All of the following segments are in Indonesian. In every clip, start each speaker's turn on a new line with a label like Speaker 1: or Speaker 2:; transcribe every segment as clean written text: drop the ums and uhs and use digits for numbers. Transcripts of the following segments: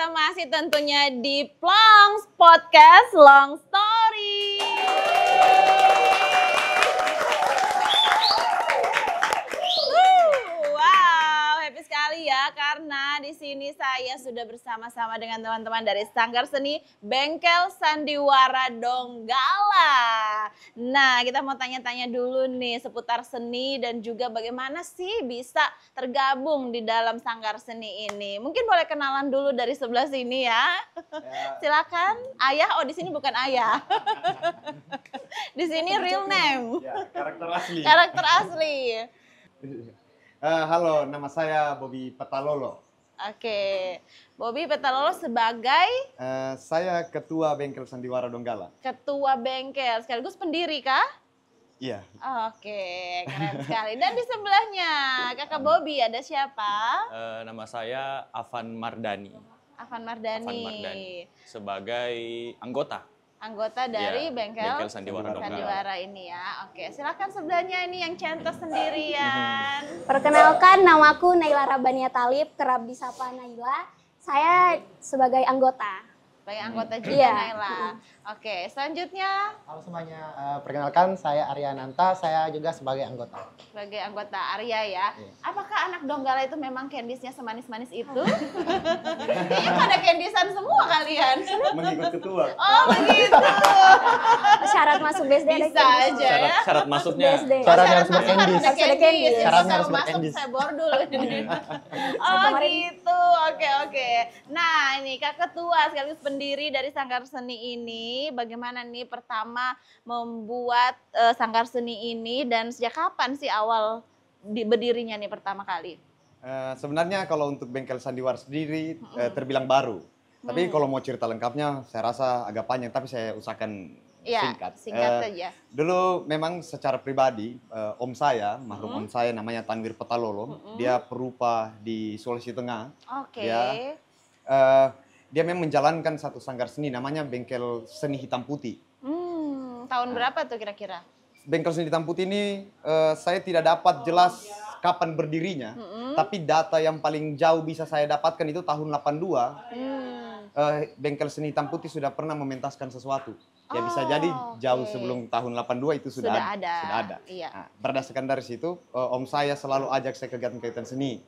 Speaker 1: kita masih tentunya di Plongs Podcast Long Story. Wow, happy sekali ya karena di sini saya sudah bersama-sama dengan teman-teman dari Sanggar Seni Bengkel Sandiwara Donggala. Nah, kita mau tanya-tanya dulu nih seputar seni dan juga bagaimana sih bisa tergabung di dalam Sanggar Seni ini. Mungkin boleh kenalan dulu dari sebelah sini ya. Silakan. Ayah, oh di sini bukan ayah. Di sini real name.
Speaker 2: Ya, karakter asli.
Speaker 1: Karakter asli.
Speaker 2: Halo, nama saya Bobby Petalolo.
Speaker 1: Oke, Bobby Petalolo sebagai
Speaker 2: Saya Ketua Bengkel Sandiwara Donggala.
Speaker 1: ketua bengkel, sekaligus pendiri kah?
Speaker 2: Iya.
Speaker 1: Oke, keren sekali. Dan di sebelahnya, kakak Bobby ada siapa?
Speaker 3: Nama saya Afan Mardani.
Speaker 1: Afan Mardani.
Speaker 3: Sebagai anggota
Speaker 1: Dari
Speaker 3: Ya,
Speaker 1: bengkel
Speaker 3: Bengkel Sandiwara Donggala.
Speaker 1: Sandiwara ini ya. Oke, silakan sebelahnya ini yang centos sendirian.
Speaker 4: Perkenalkan, namaku Naila Rabania Talib, kerap disapa Naila. Saya sebagai anggota.
Speaker 1: Sebagai anggota juga
Speaker 4: Iya.
Speaker 1: Naila. Oke, selanjutnya
Speaker 5: Halo semuanya, perkenalkan saya Arya Nanta, saya juga sebagai anggota.
Speaker 1: sebagai anggota Arya ya.
Speaker 5: Iya.
Speaker 1: Apakah anak Donggala itu memang candiesnya semanis-manis itu? Kayaknya pada candisan semua kalian.
Speaker 2: Mengikut ketua.
Speaker 1: Oh begitu.
Speaker 4: Syarat masuk BSD ada
Speaker 1: Bisa
Speaker 4: candies.
Speaker 1: aja ya.
Speaker 3: Syarat masuknya
Speaker 4: BSD.
Speaker 5: Syaratnya harus
Speaker 1: masuk
Speaker 5: bercandies.
Speaker 1: ada
Speaker 4: Harus ada
Speaker 1: candies.
Speaker 4: candies.
Speaker 1: Jadi
Speaker 5: Syaratnya
Speaker 1: kalau
Speaker 5: harus
Speaker 1: masuk
Speaker 5: bercandies.
Speaker 1: saya bor dulu. Oh
Speaker 4: kemarin-
Speaker 1: gitu. Oke. Nah ini Kak Ketua sekaligus pendiri dari Sanggar Seni ini. Bagaimana nih pertama membuat Sanggar Seni ini dan sejak kapan sih awal berdirinya nih pertama kali?
Speaker 2: Sebenarnya kalau untuk Bengkel Sandiwara sendiri terbilang baru. Tapi kalau mau cerita lengkapnya, saya rasa agak panjang. Tapi saya usahakan
Speaker 1: Ya,
Speaker 2: singkat.
Speaker 1: singkat saja.
Speaker 2: Dulu memang secara pribadi, om saya, marhum om saya namanya Tanwir Petalolo. Dia perupa di Sulawesi Tengah.
Speaker 1: Oke.
Speaker 2: Ya. Dia memang menjalankan satu sanggar seni namanya Bengkel Seni Hitam Putih.
Speaker 1: Tahun berapa tuh kira-kira?
Speaker 2: Bengkel Seni Hitam Putih ini saya tidak dapat jelas kapan berdirinya, tapi data yang paling jauh bisa saya dapatkan itu tahun 82. Bengkel Seni Hitam Putih sudah pernah mementaskan sesuatu. Ya bisa jadi jauh
Speaker 1: oke.
Speaker 2: sebelum tahun 82 itu sudah
Speaker 1: ada.
Speaker 2: Sudah ada.
Speaker 1: Iya.
Speaker 2: Nah, berdasarkan dari situ, om saya selalu ajak saya kegiatan-kegiatan seni.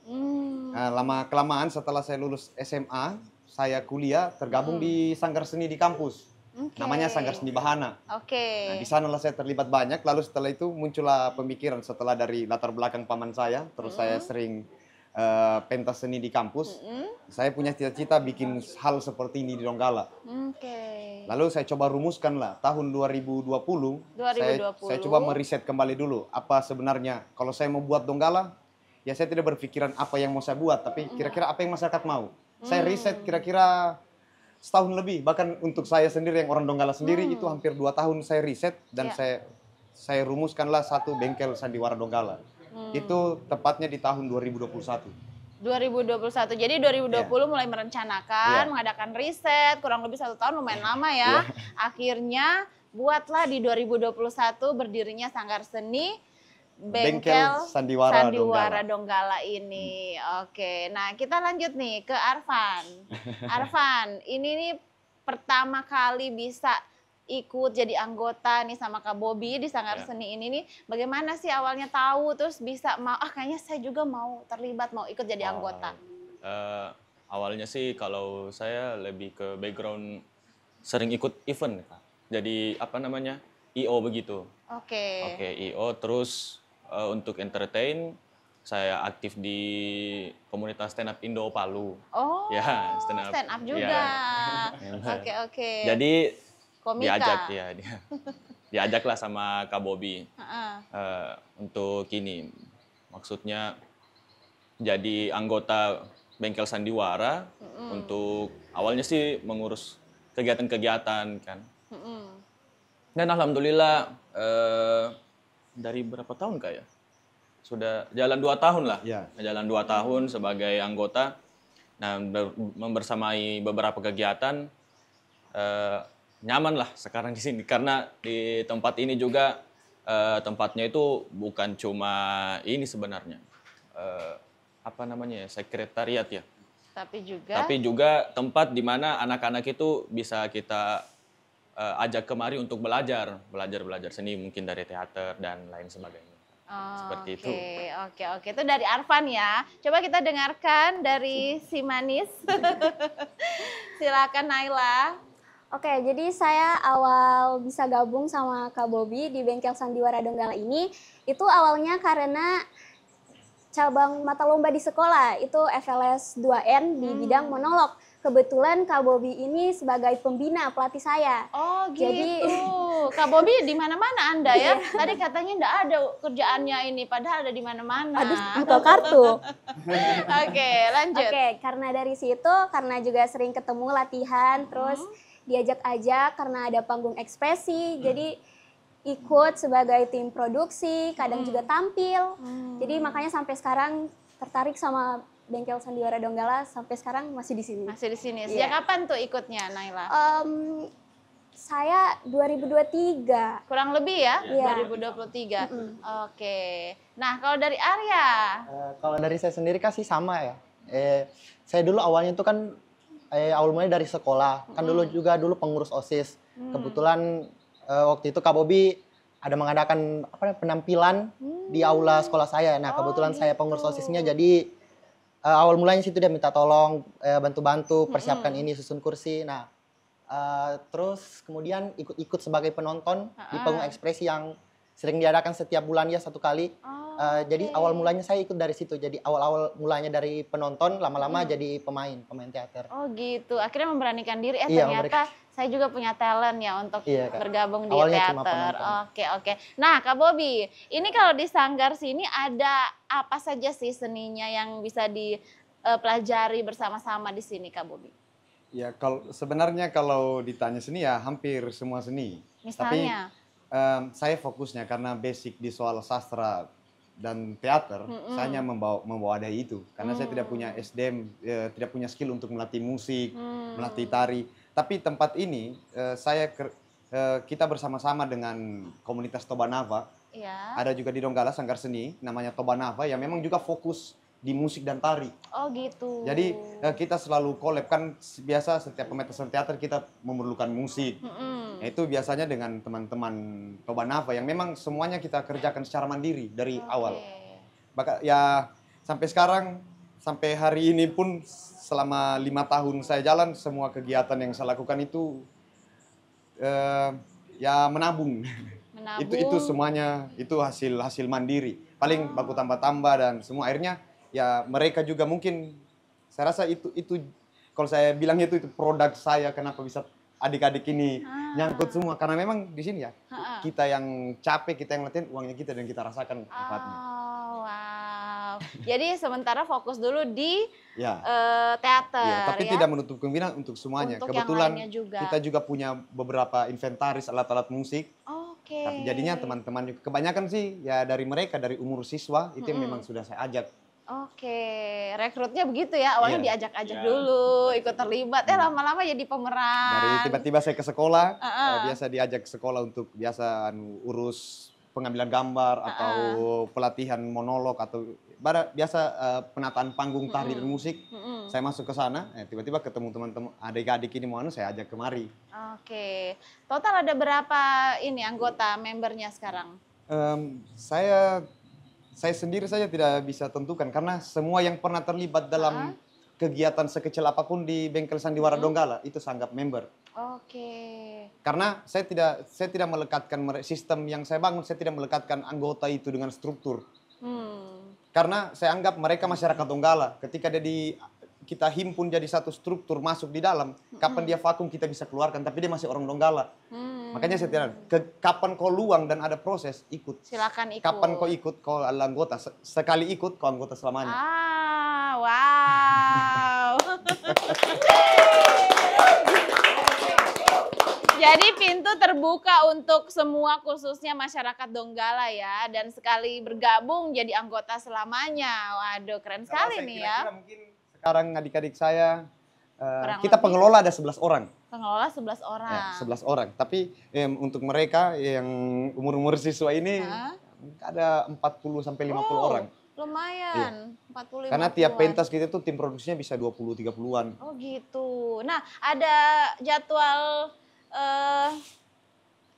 Speaker 2: Nah, lama-kelamaan setelah saya lulus SMA, saya kuliah tergabung di Sanggar Seni di kampus.
Speaker 1: Oke.
Speaker 2: Namanya Sanggar Seni Bahana.
Speaker 1: Oke.
Speaker 2: Nah, di sanalah saya terlibat banyak. Lalu setelah itu muncullah pemikiran setelah dari latar belakang paman saya. Terus saya sering pentas seni di kampus. Saya punya cita-cita bikin hal seperti ini di Donggala.
Speaker 1: Oke.
Speaker 2: Lalu saya coba rumuskan lah tahun 2020.
Speaker 1: 2020.
Speaker 2: Saya coba meriset kembali dulu apa sebenarnya kalau saya mau buat Donggala, ya saya tidak berpikiran apa yang mau saya buat, tapi kira-kira apa yang masyarakat mau. Saya riset kira-kira setahun lebih, bahkan untuk saya sendiri yang orang Donggala sendiri itu hampir 2 tahun saya riset dan
Speaker 1: Ya.
Speaker 2: saya rumuskanlah satu bengkel Sandiwara Donggala. Itu tepatnya di tahun 2021.
Speaker 1: 2021. Jadi 2020 mulai merencanakan,
Speaker 2: Iya.
Speaker 1: mengadakan riset, kurang lebih 1 tahun lumayan lama ya. Akhirnya buatlah di 2021 berdirinya Sanggar Seni Bengkel
Speaker 2: Sandiwara
Speaker 1: Donggala ini. Oke, nah kita lanjut nih ke Arfan. Arfan, ini nih pertama kali bisa ikut jadi anggota nih sama Kak Bobby di Sanggar
Speaker 3: Ya.
Speaker 1: Seni ini nih. Bagaimana sih awalnya tahu terus bisa mau, kayaknya saya juga mau terlibat, mau ikut jadi anggota.
Speaker 3: Awalnya sih kalau saya lebih ke background sering ikut event, Kak. Jadi apa namanya? IO begitu.
Speaker 1: Oke.
Speaker 3: Oke, IO terus untuk entertain saya aktif di komunitas stand up Indo Palu.
Speaker 1: Oh,
Speaker 3: Ya, stand up.
Speaker 1: stand up juga.
Speaker 3: Ya.
Speaker 1: Oke.
Speaker 3: Jadi
Speaker 1: Komika.
Speaker 3: diajak ya dia. Diajaklah sama Kak Bobby.
Speaker 1: Heeh.
Speaker 3: Untuk ini maksudnya jadi anggota Bengkel Sandiwara untuk awalnya sih mengurus kegiatan-kegiatan kan. Dan alhamdulillah dari berapa tahun Kak ya? Sudah jalan 2 tahun lah.
Speaker 2: Ya.
Speaker 3: Jalan 2 tahun sebagai anggota. Nah, membersamai beberapa kegiatan nyaman lah sekarang di sini karena di tempat ini juga tempatnya itu bukan cuma ini sebenarnya apa namanya ya, sekretariat ya. Tapi juga tempat di mana anak-anak itu bisa kita ajak kemari untuk belajar seni mungkin dari teater dan lain sebagainya. Seperti itu.
Speaker 1: Oke. Itu dari Arfan ya. Coba kita dengarkan dari si manis. Silakan Naila.
Speaker 4: Oke, jadi saya awal bisa gabung sama Kak Bobby di Bengkel Sandiwara Donggala ini, itu awalnya karena cabang mata lomba di sekolah, itu FLS 2N di bidang monolog. Kebetulan Kak Bobby ini sebagai pembina pelatih saya.
Speaker 1: Oh gitu.
Speaker 4: Jadi
Speaker 1: Kak Bobby di mana-mana Anda ya. Tadi katanya enggak ada kerjaannya ini, padahal ada di mana-mana.
Speaker 4: aduh buka kartu.
Speaker 1: Oke, lanjut.
Speaker 4: Oke, karena dari situ, karena juga sering ketemu latihan, terus diajak-ajak karena ada panggung ekspresi, jadi ikut sebagai tim produksi, kadang juga tampil. Jadi makanya sampai sekarang tertarik sama Bengkel Sandiwara Donggala, sampai sekarang masih di sini.
Speaker 1: Masih di sini. Sejak kapan tuh ikutnya Naila?
Speaker 4: Saya 2023.
Speaker 1: Kurang lebih ya,
Speaker 4: Iya.
Speaker 1: 2023. Oke. Nah, kalau dari Arya?
Speaker 5: Kalau dari saya sendiri kan sih sama ya. Saya dulu awalnya itu kan awal mulai dari sekolah. Kan dulu pengurus OSIS. Kebetulan waktu itu Kak Bobby ada mengadakan penampilan di aula sekolah saya. Nah, kebetulan saya pengurus OSISnya, jadi awal mulanya situ dia minta tolong bantu-bantu persiapkan ini, susun kursi. Nah, terus kemudian ikut sebagai penonton di panggung ekspresi yang sering diadakan setiap bulan ya 1 kali. Jadi awal mulanya saya ikut dari situ. Jadi awal mulanya dari penonton, lama-lama jadi pemain teater.
Speaker 1: Oh gitu. Akhirnya memberanikan diri.
Speaker 5: Iya,
Speaker 1: Ternyata saya juga punya talent ya untuk
Speaker 5: Iya, Kak.
Speaker 1: bergabung di
Speaker 5: Awalnya cuma
Speaker 1: teater.
Speaker 5: penonton.
Speaker 1: Oke. Nah, Kak Bobby, ini kalau di Sanggar sini ada apa saja sih seninya yang bisa dipelajari bersama-sama di sini, Kak Bobby?
Speaker 2: Ya, sebenarnya kalau ditanya seni ya hampir semua seni.
Speaker 1: Misalnya?
Speaker 2: Tapi saya fokusnya karena basic di soal sastra dan teater, saya hanya mewadahi itu. Karena saya tidak punya SDM, tidak punya skill untuk melatih musik, melatih tari. Tapi tempat ini kita bersama-sama dengan komunitas Tobanava.
Speaker 1: Iya.
Speaker 2: Ada juga di Donggala Sanggar Seni namanya Tobanava yang memang juga fokus di musik dan tari.
Speaker 1: Oh gitu.
Speaker 2: Jadi kita selalu collab, kan biasa setiap pementasan teater kita memerlukan musik. Nah, itu biasanya dengan teman-teman Tobanava yang memang semuanya kita kerjakan secara mandiri dari awal. Ya sampai sekarang, sampai hari ini pun selama 5 tahun saya jalan, semua kegiatan yang saya lakukan itu ya menabung. Itu semuanya itu hasil mandiri. Paling baku tambah-tambah dan semua akhirnya ya mereka juga mungkin saya rasa itu kalau saya bilangnya itu produk saya, kenapa bisa adik-adik ini nyangkut semua, karena memang di sini ya kita yang capek, kita yang latihan, uangnya kita dan kita rasakan manfaatnya.
Speaker 1: Oh, wow. Jadi sementara fokus dulu di
Speaker 2: Ya.
Speaker 1: teater
Speaker 2: Ya, tapi
Speaker 1: ya.
Speaker 2: tidak menutup kemungkinan untuk semuanya.
Speaker 1: Untuk
Speaker 2: Kebetulan
Speaker 1: yang lainnya juga.
Speaker 2: kita juga punya beberapa inventaris alat-alat musik.
Speaker 1: Oke.
Speaker 2: Tapi jadinya teman-teman juga kebanyakan sih ya dari mereka, dari umur siswa itu yang memang sudah saya ajak.
Speaker 1: Oke, rekrutnya begitu ya. Awalnya
Speaker 2: Iya.
Speaker 1: diajak-ajak dulu, ikut terlibat. Lama-lama jadi pemeran.
Speaker 2: Dari tiba-tiba saya ke sekolah, biasa diajak ke sekolah untuk biasa urus pengambilan gambar atau pelatihan monolog atau biasa penataan panggung tari dan musik. Saya masuk ke sana, tiba-tiba ketemu teman-teman adik-adik ini mau saya ajak kemari.
Speaker 1: Oke, total ada berapa ini anggota membernya sekarang?
Speaker 2: Saya sendiri saja tidak bisa tentukan karena semua yang pernah terlibat dalam kegiatan sekecil apapun di Bengkel Sandiwara Donggala itu sanggap member.
Speaker 1: Oke.
Speaker 2: Karena saya tidak melekatkan sistem yang saya bangun, saya tidak melekatkan anggota itu dengan struktur. Karena saya anggap mereka masyarakat Donggala. Ketika kita himpun jadi satu struktur masuk di dalam, kapan dia vakum kita bisa keluarkan, tapi dia masih orang Donggala. Makanya saya tidak, kapan kau luang dan ada proses, ikut.
Speaker 1: Silakan ikut.
Speaker 2: Kapan kau ikut, kau adalah anggota. Sekali ikut, kau anggota selamanya.
Speaker 1: Wow. Jadi pintu terbuka untuk semua, khususnya masyarakat Donggala ya. Dan sekali bergabung jadi anggota selamanya. Waduh, keren sekali nih ya.
Speaker 2: Mungkin sekarang adik-adik saya,
Speaker 1: Kurang
Speaker 2: kita
Speaker 1: lebih.
Speaker 2: pengelola ada 11 orang.
Speaker 1: Pengelola 11 orang.
Speaker 2: Ya, 11 orang. Tapi untuk mereka yang umur-umur siswa ini ada 40 sampai 50 orang.
Speaker 1: Lumayan, 40-50-an.
Speaker 2: Karena tiap pentas kita tuh tim produksinya bisa 20-30-an.
Speaker 1: Oh gitu. Nah, ada jadwal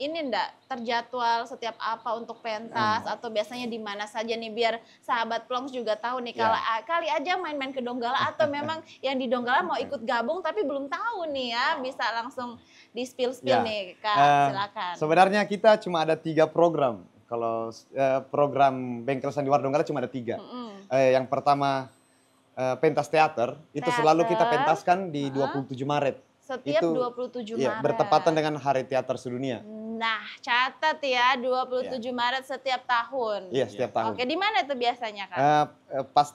Speaker 1: ini enggak terjadwal setiap apa untuk pentas atau biasanya di mana saja nih biar sahabat Plongs juga tahu nih kalau kali aja main-main ke Donggala atau memang yang di Donggala mau ikut gabung tapi belum tahu nih ya, bisa langsung di spill-spill nih Kak, silakan.
Speaker 2: Sebenarnya kita cuma ada 3 program. Kalau program Bengkel Sandiwara Donggala cuma ada 3. Yang pertama pentas teater, itu selalu kita pentaskan di 27 Maret.
Speaker 1: Setiap
Speaker 2: itu,
Speaker 1: 27 Maret.
Speaker 2: Iya, bertepatan dengan Hari Teater Sedunia.
Speaker 1: Nah, catat ya 27 Maret setiap tahun.
Speaker 2: Iya, setiap tahun.
Speaker 1: Oke, di mana itu biasanya Kak?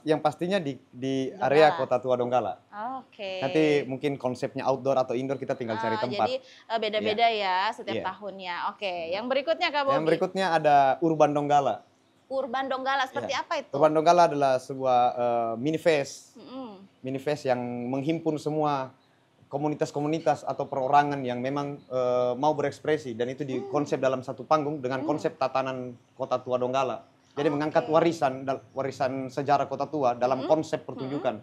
Speaker 2: Yang pastinya di area Kota Tua Donggala.
Speaker 1: Oke.
Speaker 2: Nanti mungkin konsepnya outdoor atau indoor kita tinggal cari tempat.
Speaker 1: Jadi beda-beda ya setiap tahunnya. Oke, yang berikutnya Kak Bobi?
Speaker 2: Yang berikutnya ada Urban Donggala.
Speaker 1: Urban Donggala, seperti apa itu?
Speaker 2: Urban Donggala adalah sebuah mini-fest. Mini-fest yang menghimpun semua komunitas-komunitas atau perorangan yang memang mau berekspresi dan itu dikonsep dalam satu panggung dengan konsep tatanan Kota Tua Donggala. Jadi mengangkat warisan sejarah Kota Tua dalam konsep pertunjukan.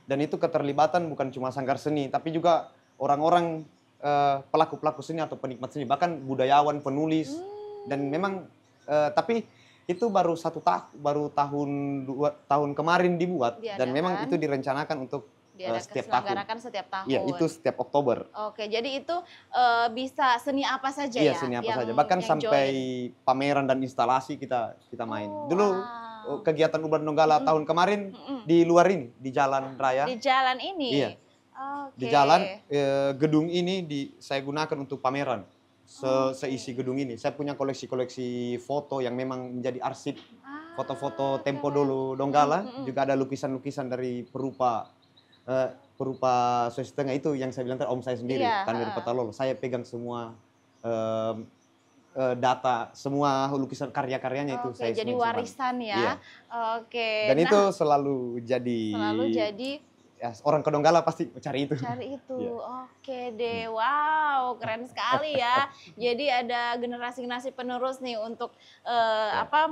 Speaker 2: Dan itu keterlibatan bukan cuma sanggar seni tapi juga orang-orang pelaku-pelaku seni atau penikmat seni, bahkan budayawan, penulis dan memang tapi itu baru tahun kemarin dibuat dan memang itu direncanakan untuk setiap tahun.
Speaker 1: Setiap tahun.
Speaker 2: Iya, itu setiap Oktober.
Speaker 1: Oke, jadi itu bisa seni apa saja
Speaker 2: ya? Iya,
Speaker 1: ya?
Speaker 2: seni apa saja. Bahkan sampai pameran dan instalasi kita main. Dulu kegiatan Urban Donggala tahun kemarin di luar ini, di jalan raya.
Speaker 1: Di jalan ini?
Speaker 2: Iya. Di jalan, gedung ini saya gunakan untuk pameran. Seisi gedung ini. Saya punya koleksi-koleksi foto yang memang menjadi arsip. Foto-foto tempo dulu Donggala. Juga ada lukisan-lukisan dari perupa Sulawesi Tengah itu yang saya bilang tadi om saya sendiri, Tanwir Petalolo. Saya pegang semua data, semua lukisan karya-karyanya itu saya
Speaker 1: jadi warisan ya.
Speaker 2: Iya.
Speaker 1: Oke.
Speaker 2: Dan itu selalu jadi ya, orang ke Donggala pasti cari itu.
Speaker 1: Cari itu. Oke deh. Wow, keren sekali ya. Jadi ada generasi-generasi penerus nih untuk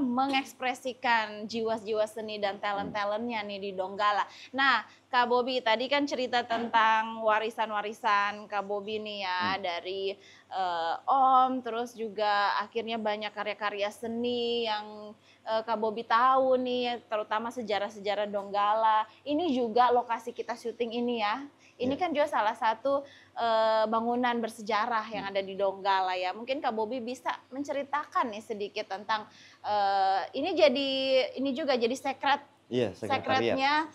Speaker 1: mengekspresikan jiwa-jiwa seni dan talent-talentnya nih di Donggala. Nah, Kak Bobi tadi kan cerita tentang warisan-warisan Kak Bobi nih ya dari Om, terus juga akhirnya banyak karya-karya seni yang Kak Bobi tahu nih, terutama sejarah-sejarah Donggala. Ini juga lokasi kita syuting ini ya. Ini kan juga salah satu bangunan bersejarah yang ada di Donggala ya. Mungkin Kak Bobi bisa menceritakan nih sedikit tentang ini juga jadi sekretnya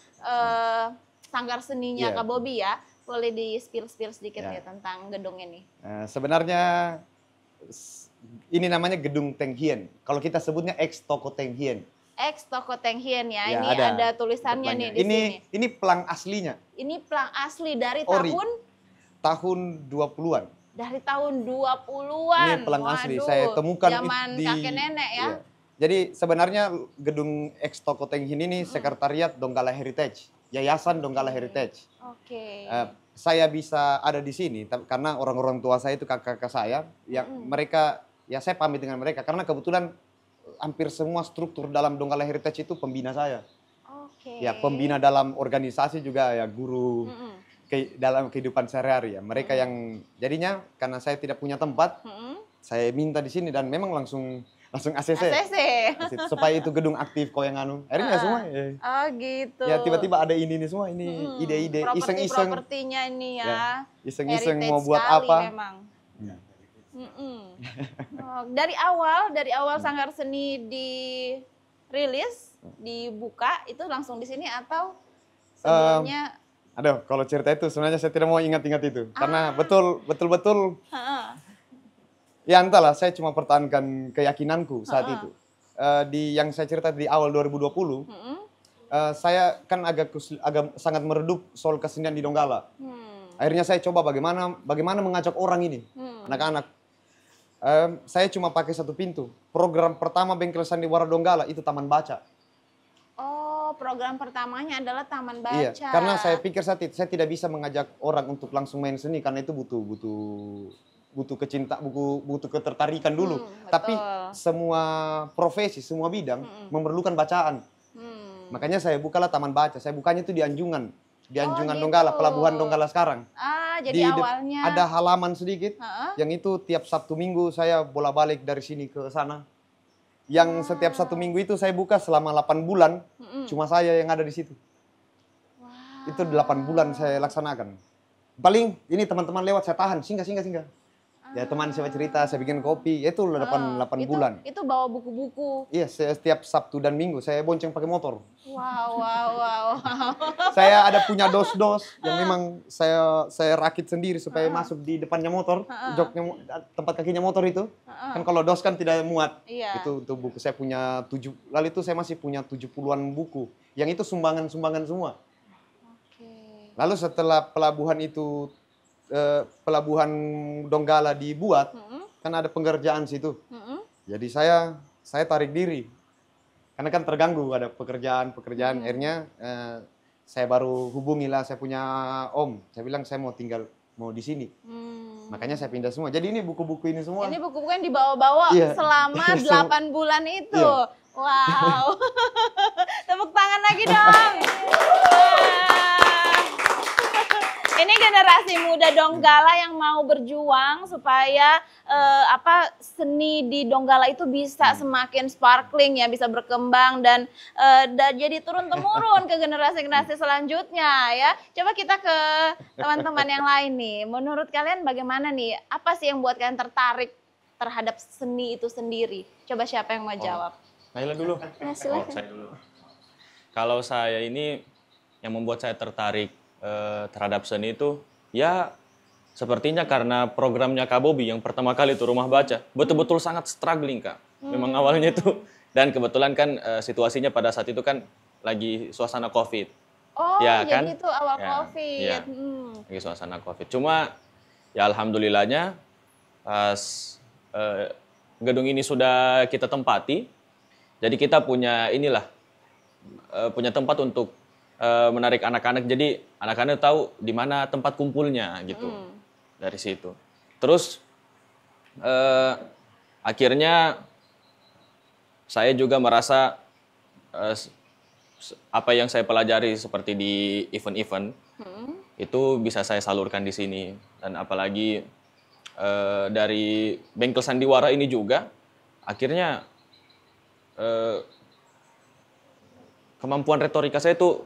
Speaker 1: sanggar seninya Kak Bobi ya. Boleh di spill sedikit ya tentang gedung ini.
Speaker 2: Sebenarnya ini namanya Gedung Teng Hien. Kalau kita sebutnya ex Toko Teng Hien.
Speaker 1: Ex Toko Teng Hien ya. Ini ada tulisannya nih di sini.
Speaker 2: Ini pelang aslinya.
Speaker 1: Ini pelang asli dari
Speaker 2: tahun 20-an.
Speaker 1: Dari tahun 20-an.
Speaker 2: Ini pelang asli. Saya temukan
Speaker 1: zaman kakek nenek ya.
Speaker 2: Iya. Jadi sebenarnya gedung ex Toko Teng Hien ini sekretariat Donggala Heritage. Yayasan Donggala Heritage.
Speaker 1: Oke.
Speaker 2: Saya bisa ada di sini karena orang-orang tua saya itu kakak-kakak saya yang mereka ya saya pamit dengan mereka karena kebetulan hampir semua struktur dalam Donggala Heritage itu pembina saya.
Speaker 1: Oke.
Speaker 2: Ya pembina dalam organisasi juga ya guru dalam kehidupan sehari-hari ya. Mereka yang jadinya karena saya tidak punya tempat saya minta di sini dan memang langsung ACC. Supaya itu gedung aktif kok yang akhirnya semua ya.
Speaker 1: Oh gitu.
Speaker 2: Ya tiba-tiba ada ini semua ini ide-ide iseng-iseng.
Speaker 1: Propertinya ini ya.
Speaker 2: Iseng-iseng mau buat apa.
Speaker 1: Memang. Dari awal Sanggar Seni dirilis, dibuka itu langsung di sini atau sebelumnya?
Speaker 2: Aduh, kalau cerita itu sebenarnya saya tidak mau ingat-ingat itu. Karena betul-betul ya entahlah, saya cuma pertahankan keyakinanku saat itu. Yang saya cerita di awal 2020, saya kan agak sangat meredup soal kesenian di Donggala. Akhirnya saya coba bagaimana mengajak orang ini, anak-anak. Saya cuma pakai satu pintu. Program pertama Bengkel Sandiwara Donggala itu Taman Baca.
Speaker 1: Oh, program pertamanya adalah Taman Baca.
Speaker 2: Iya, karena saya pikir saya tidak bisa mengajak orang untuk langsung main seni karena itu butuh ketertarikan dulu. Tapi semua profesi, semua bidang memerlukan bacaan. Makanya saya bukalah taman baca. Saya bukanya itu di Anjungan. Di Anjungan
Speaker 1: gitu.
Speaker 2: Donggala, Pelabuhan Donggala sekarang.
Speaker 1: Jadi awalnya
Speaker 2: ada halaman sedikit, yang itu tiap Sabtu Minggu saya bolak-balik dari sini ke sana. Yang setiap Sabtu Minggu itu saya buka selama 8 bulan, cuma saya yang ada di situ. Itu 8 bulan saya laksanakan. Paling ini teman-teman lewat saya tahan, singgah. Ya teman saya cerita, saya bikin kopi, ya itu 8 bulan.
Speaker 1: Itu bawa buku-buku.
Speaker 2: Iya, setiap Sabtu dan Minggu saya bonceng pakai motor.
Speaker 1: Wow.
Speaker 2: Saya ada punya dos-dos yang memang saya rakit sendiri supaya masuk di depannya motor, joknya tempat kakinya motor itu. Kan kalau dos kan tidak muat.
Speaker 1: Iya.
Speaker 2: Itu untuk buku saya punya 7, lalu itu saya masih punya 70-an buku. Yang itu sumbangan semua. Lalu setelah pelabuhan itu pelabuhan Donggala dibuat, kan ada pengerjaan situ. Jadi saya tarik diri. Karena kan terganggu ada pekerjaan. Akhirnya saya baru hubungilah saya punya om. Saya bilang saya mau di sini. Makanya saya pindah semua. Jadi ini buku-buku ini semua.
Speaker 1: Ini buku-buku yang dibawa-bawa selama 8 bulan itu.
Speaker 2: Iya.
Speaker 1: Wow. Tepuk tangan lagi dong. Ini generasi muda Donggala yang mau berjuang supaya seni di Donggala itu bisa semakin sparkling ya, bisa berkembang dan jadi turun-temurun ke generasi-generasi selanjutnya ya. Coba kita ke teman-teman yang lain nih. Menurut kalian bagaimana nih? Apa sih yang buat kalian tertarik terhadap seni itu sendiri? Coba siapa yang mau jawab?
Speaker 3: Naila dulu.
Speaker 4: Silakan.
Speaker 3: Saya dulu. Kalau saya ini yang membuat saya tertarik terhadap seni itu ya sepertinya karena programnya Kak Bobby yang pertama kali itu Rumah Baca betul-betul sangat struggling Kak. Memang awalnya itu dan kebetulan kan situasinya pada saat itu kan lagi suasana COVID.
Speaker 1: Oh,
Speaker 3: ya,
Speaker 1: jadi
Speaker 3: kan?
Speaker 1: itu awal
Speaker 3: Ya,
Speaker 1: COVID.
Speaker 3: ya. Lagi suasana COVID. Cuma ya alhamdulillahnya pas gedung ini sudah kita tempati, jadi kita punya punya tempat untuk menarik anak-anak, jadi anak-anak tahu di mana tempat kumpulnya gitu dari situ. Terus akhirnya saya juga merasa apa yang saya pelajari seperti di event-event itu bisa saya salurkan di sini, dan apalagi dari Bengkel Sandiwara ini juga akhirnya kemampuan retorika saya itu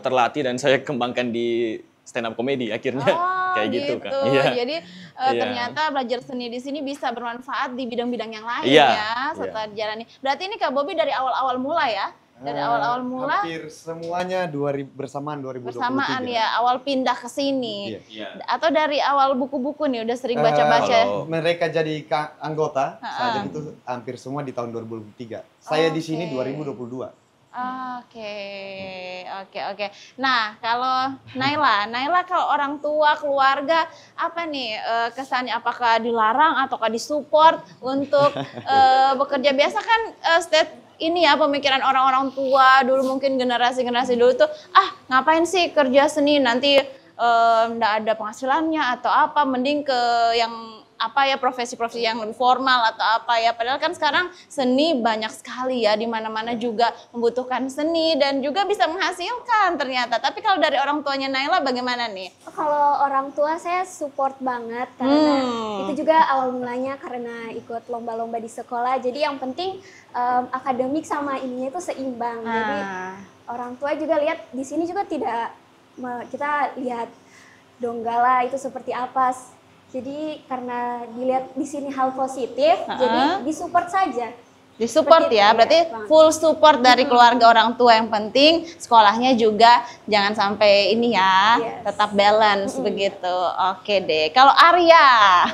Speaker 3: terlatih dan saya kembangkan di stand up comedy akhirnya. Kayak gitu kan. Iya.
Speaker 1: Jadi ternyata belajar seni di sini bisa bermanfaat di bidang-bidang yang lain
Speaker 3: Iya.
Speaker 1: ya setelah dijalani. Berarti ini Kak Bobby dari awal-awal mula ya? Dari awal-awal mula
Speaker 2: hampir semuanya bersamaan 2023.
Speaker 1: bersamaan ya, awal pindah ke sini.
Speaker 3: Iya.
Speaker 1: Atau dari awal buku-buku nih udah sering baca-baca.
Speaker 2: Mereka jadi anggota, saya jadi itu hampir semua di tahun 2023. Saya di sini 2022.
Speaker 1: Oke. Nah, kalau Naila kalau orang tua, keluarga, apa nih kesannya? Apakah dilarang ataukah disupport untuk bekerja? Biasa kan ini ya pemikiran orang-orang tua dulu, mungkin generasi-generasi dulu tuh, ngapain sih kerja seni, nanti nggak ada penghasilannya atau apa, mending ke yang profesi-profesi yang lebih formal atau apa ya. Padahal kan sekarang seni banyak sekali ya, di mana-mana juga membutuhkan seni dan juga bisa menghasilkan ternyata. Tapi kalau dari orang tuanya Naila bagaimana nih?
Speaker 4: Kalau orang tua saya support banget karena itu juga awal mulanya karena ikut lomba-lomba di sekolah. Jadi yang penting akademik sama ininya itu seimbang. Jadi orang tua juga lihat di sini juga kita lihat Donggala itu seperti apa. Jadi karena dilihat di sini hal positif, jadi disupport saja.
Speaker 1: Disupport ya, berarti full support dari keluarga orang tua. Yang penting sekolahnya juga jangan sampai ini ya, tetap balance begitu. Oke deh. Kalau Arya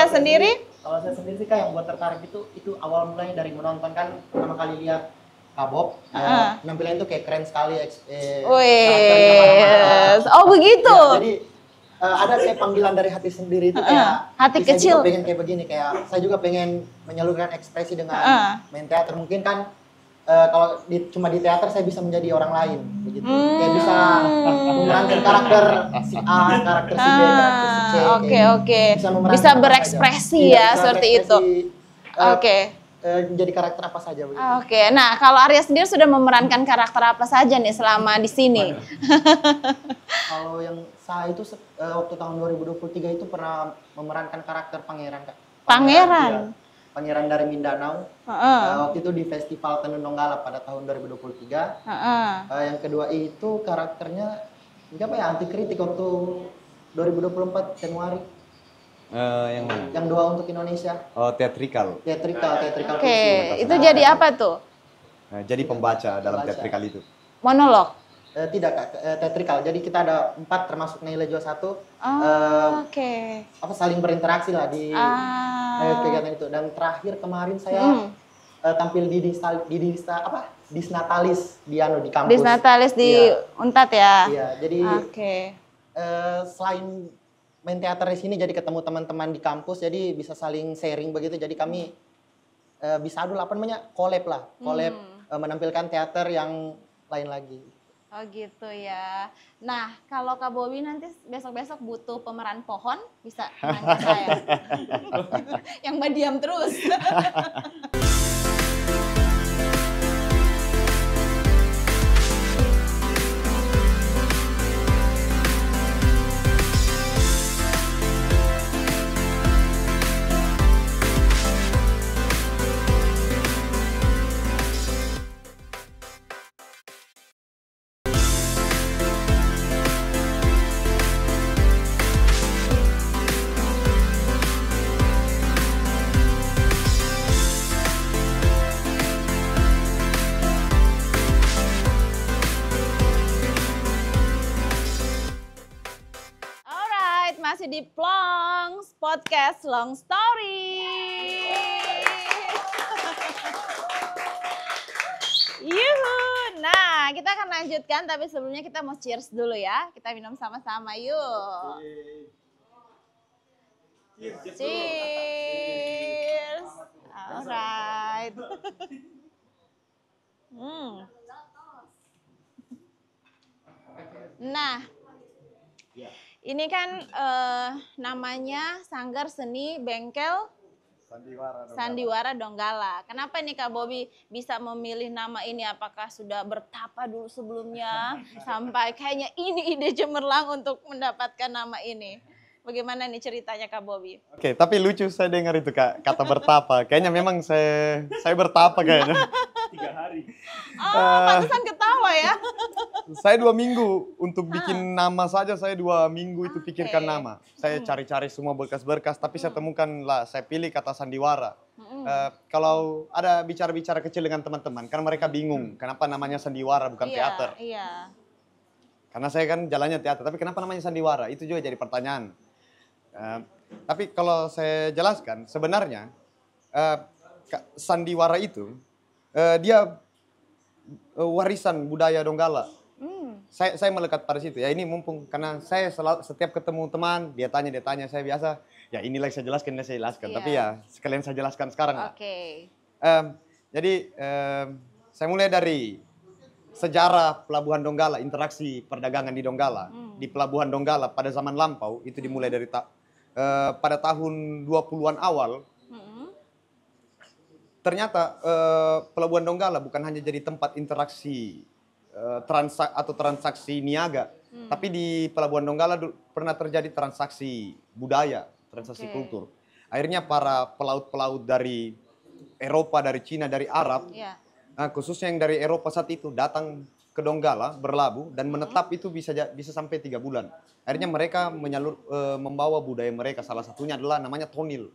Speaker 1: sendiri?
Speaker 5: Kalau saya sendiri sih Kak, yang buat tertarik itu awal mulanya dari menonton kan pertama kali lihat Kak Bob, penampilan itu kayak keren sekali.
Speaker 1: Oh begitu.
Speaker 5: Ya, jadi ada kayak panggilan dari hati sendiri itu kayak
Speaker 1: hati
Speaker 5: saya
Speaker 1: kecil.
Speaker 5: juga pengen kayak begini, kayak saya juga pengen menyalurkan ekspresi dengan main teater. Mungkin kan kalau cuma di teater saya bisa menjadi orang lain begitu. Kayak bisa memerankan karakter si A, karakter si B, karakter si C.
Speaker 1: Oke. Bisa berekspresi ya seperti itu. Oke.
Speaker 5: menjadi karakter apa saja begitu.
Speaker 1: Oke, nah kalau Arya sendiri sudah memerankan karakter apa saja nih selama di sini?
Speaker 5: Kalau yang saya itu waktu tahun 2023 itu pernah memerankan karakter pangeran, Kak.
Speaker 1: Pangeran?
Speaker 5: Iya, pangeran dari Mindanao.
Speaker 1: Heeh.
Speaker 5: Waktu itu di Festival Tenun Donggala pada tahun 2023.
Speaker 1: Heeh.
Speaker 5: Yang kedua itu karakternya apa ya, anti kritik waktu 2024 Januari.
Speaker 2: Yang mana?
Speaker 5: Yang dua untuk Indonesia.
Speaker 2: Oh, teatrikal.
Speaker 5: Teatrikal
Speaker 1: Oke,
Speaker 5: puisi.
Speaker 1: itu jadi apa tuh?
Speaker 2: Jadi pembaca dalam
Speaker 5: Pembaca.
Speaker 2: teatrikal itu.
Speaker 1: Monolog?
Speaker 5: Tidak, Kak, teatrikal. Jadi kita ada 4 termasuk Naila juga 1.
Speaker 1: Oke.
Speaker 5: Apa saling berinteraksi lah di kegiatan itu. Dan terakhir kemarin saya tampil di Disnatalis di kampus.
Speaker 1: Disnatalis di
Speaker 5: Iya.
Speaker 1: Untat ya?
Speaker 5: Iya, jadi
Speaker 1: Oke.
Speaker 5: selain main teater di sini jadi ketemu teman-teman di kampus, jadi bisa saling sharing begitu. Jadi kami bisa dulu apa namanya collab lah, menampilkan teater yang lain lagi.
Speaker 1: Oh gitu ya. Nah, kalau Kak Bobi nanti besok-besok butuh pemeran pohon, bisa nanya saya. Yang mbak diam terus. Alright, masih di Plongs Podcast Long Story. Yuhu. Nah, kita akan lanjutkan, tapi sebelumnya kita mau cheers dulu ya. Kita minum sama-sama yuk. Cheers. Alright. Nah, ini kan namanya Sanggar Seni Bengkel Sandiwara Donggala. Kenapa nih Kak Bobi bisa memilih nama ini? Apakah sudah bertapa dulu sebelumnya sampai kayaknya ini ide cemerlang untuk mendapatkan nama ini? Bagaimana nih ceritanya Kak Bobi?
Speaker 2: Oke, tapi lucu saya dengar itu Kak, kata bertapa. Kayaknya memang saya bertapa kayaknya.
Speaker 6: 3 hari.
Speaker 1: Oh, pantesan ketawa ya.
Speaker 2: Saya 2 minggu untuk bikin nama saja, saya 2 minggu itu pikirkan nama. Saya cari-cari semua berkas-berkas, tapi saya temukan lah, saya pilih kata sandiwara. Kalau ada bicara-bicara kecil dengan teman-teman, kan mereka bingung kenapa namanya sandiwara bukan teater.
Speaker 1: Iya.
Speaker 2: Karena saya kan jalannya teater, tapi kenapa namanya sandiwara? Itu juga jadi pertanyaan. Tapi kalau saya jelaskan, sebenarnya sandiwara itu dia warisan budaya Donggala. Saya melekat pada situ. Ya ini mumpung karena saya setiap ketemu teman, dia tanya, saya biasa, ya inilah yang saya jelaskan, Tapi ya sekalian saya jelaskan sekarang lah.
Speaker 1: Oke.
Speaker 2: Jadi saya mulai dari sejarah Pelabuhan Donggala, interaksi perdagangan di Donggala. Di Pelabuhan Donggala pada zaman lampau, itu dimulai dari pada tahun 20-an awal. Ternyata Pelabuhan Donggala bukan hanya jadi tempat interaksi transaksi niaga, tapi di Pelabuhan Donggala pernah terjadi transaksi budaya, transaksi kultur. Akhirnya para pelaut-pelaut dari Eropa, dari Cina, dari Arab, khususnya yang dari Eropa saat itu datang ke Donggala berlabuh dan menetap itu bisa sampai 3 bulan. Akhirnya mereka membawa budaya mereka, salah satunya adalah namanya tonil.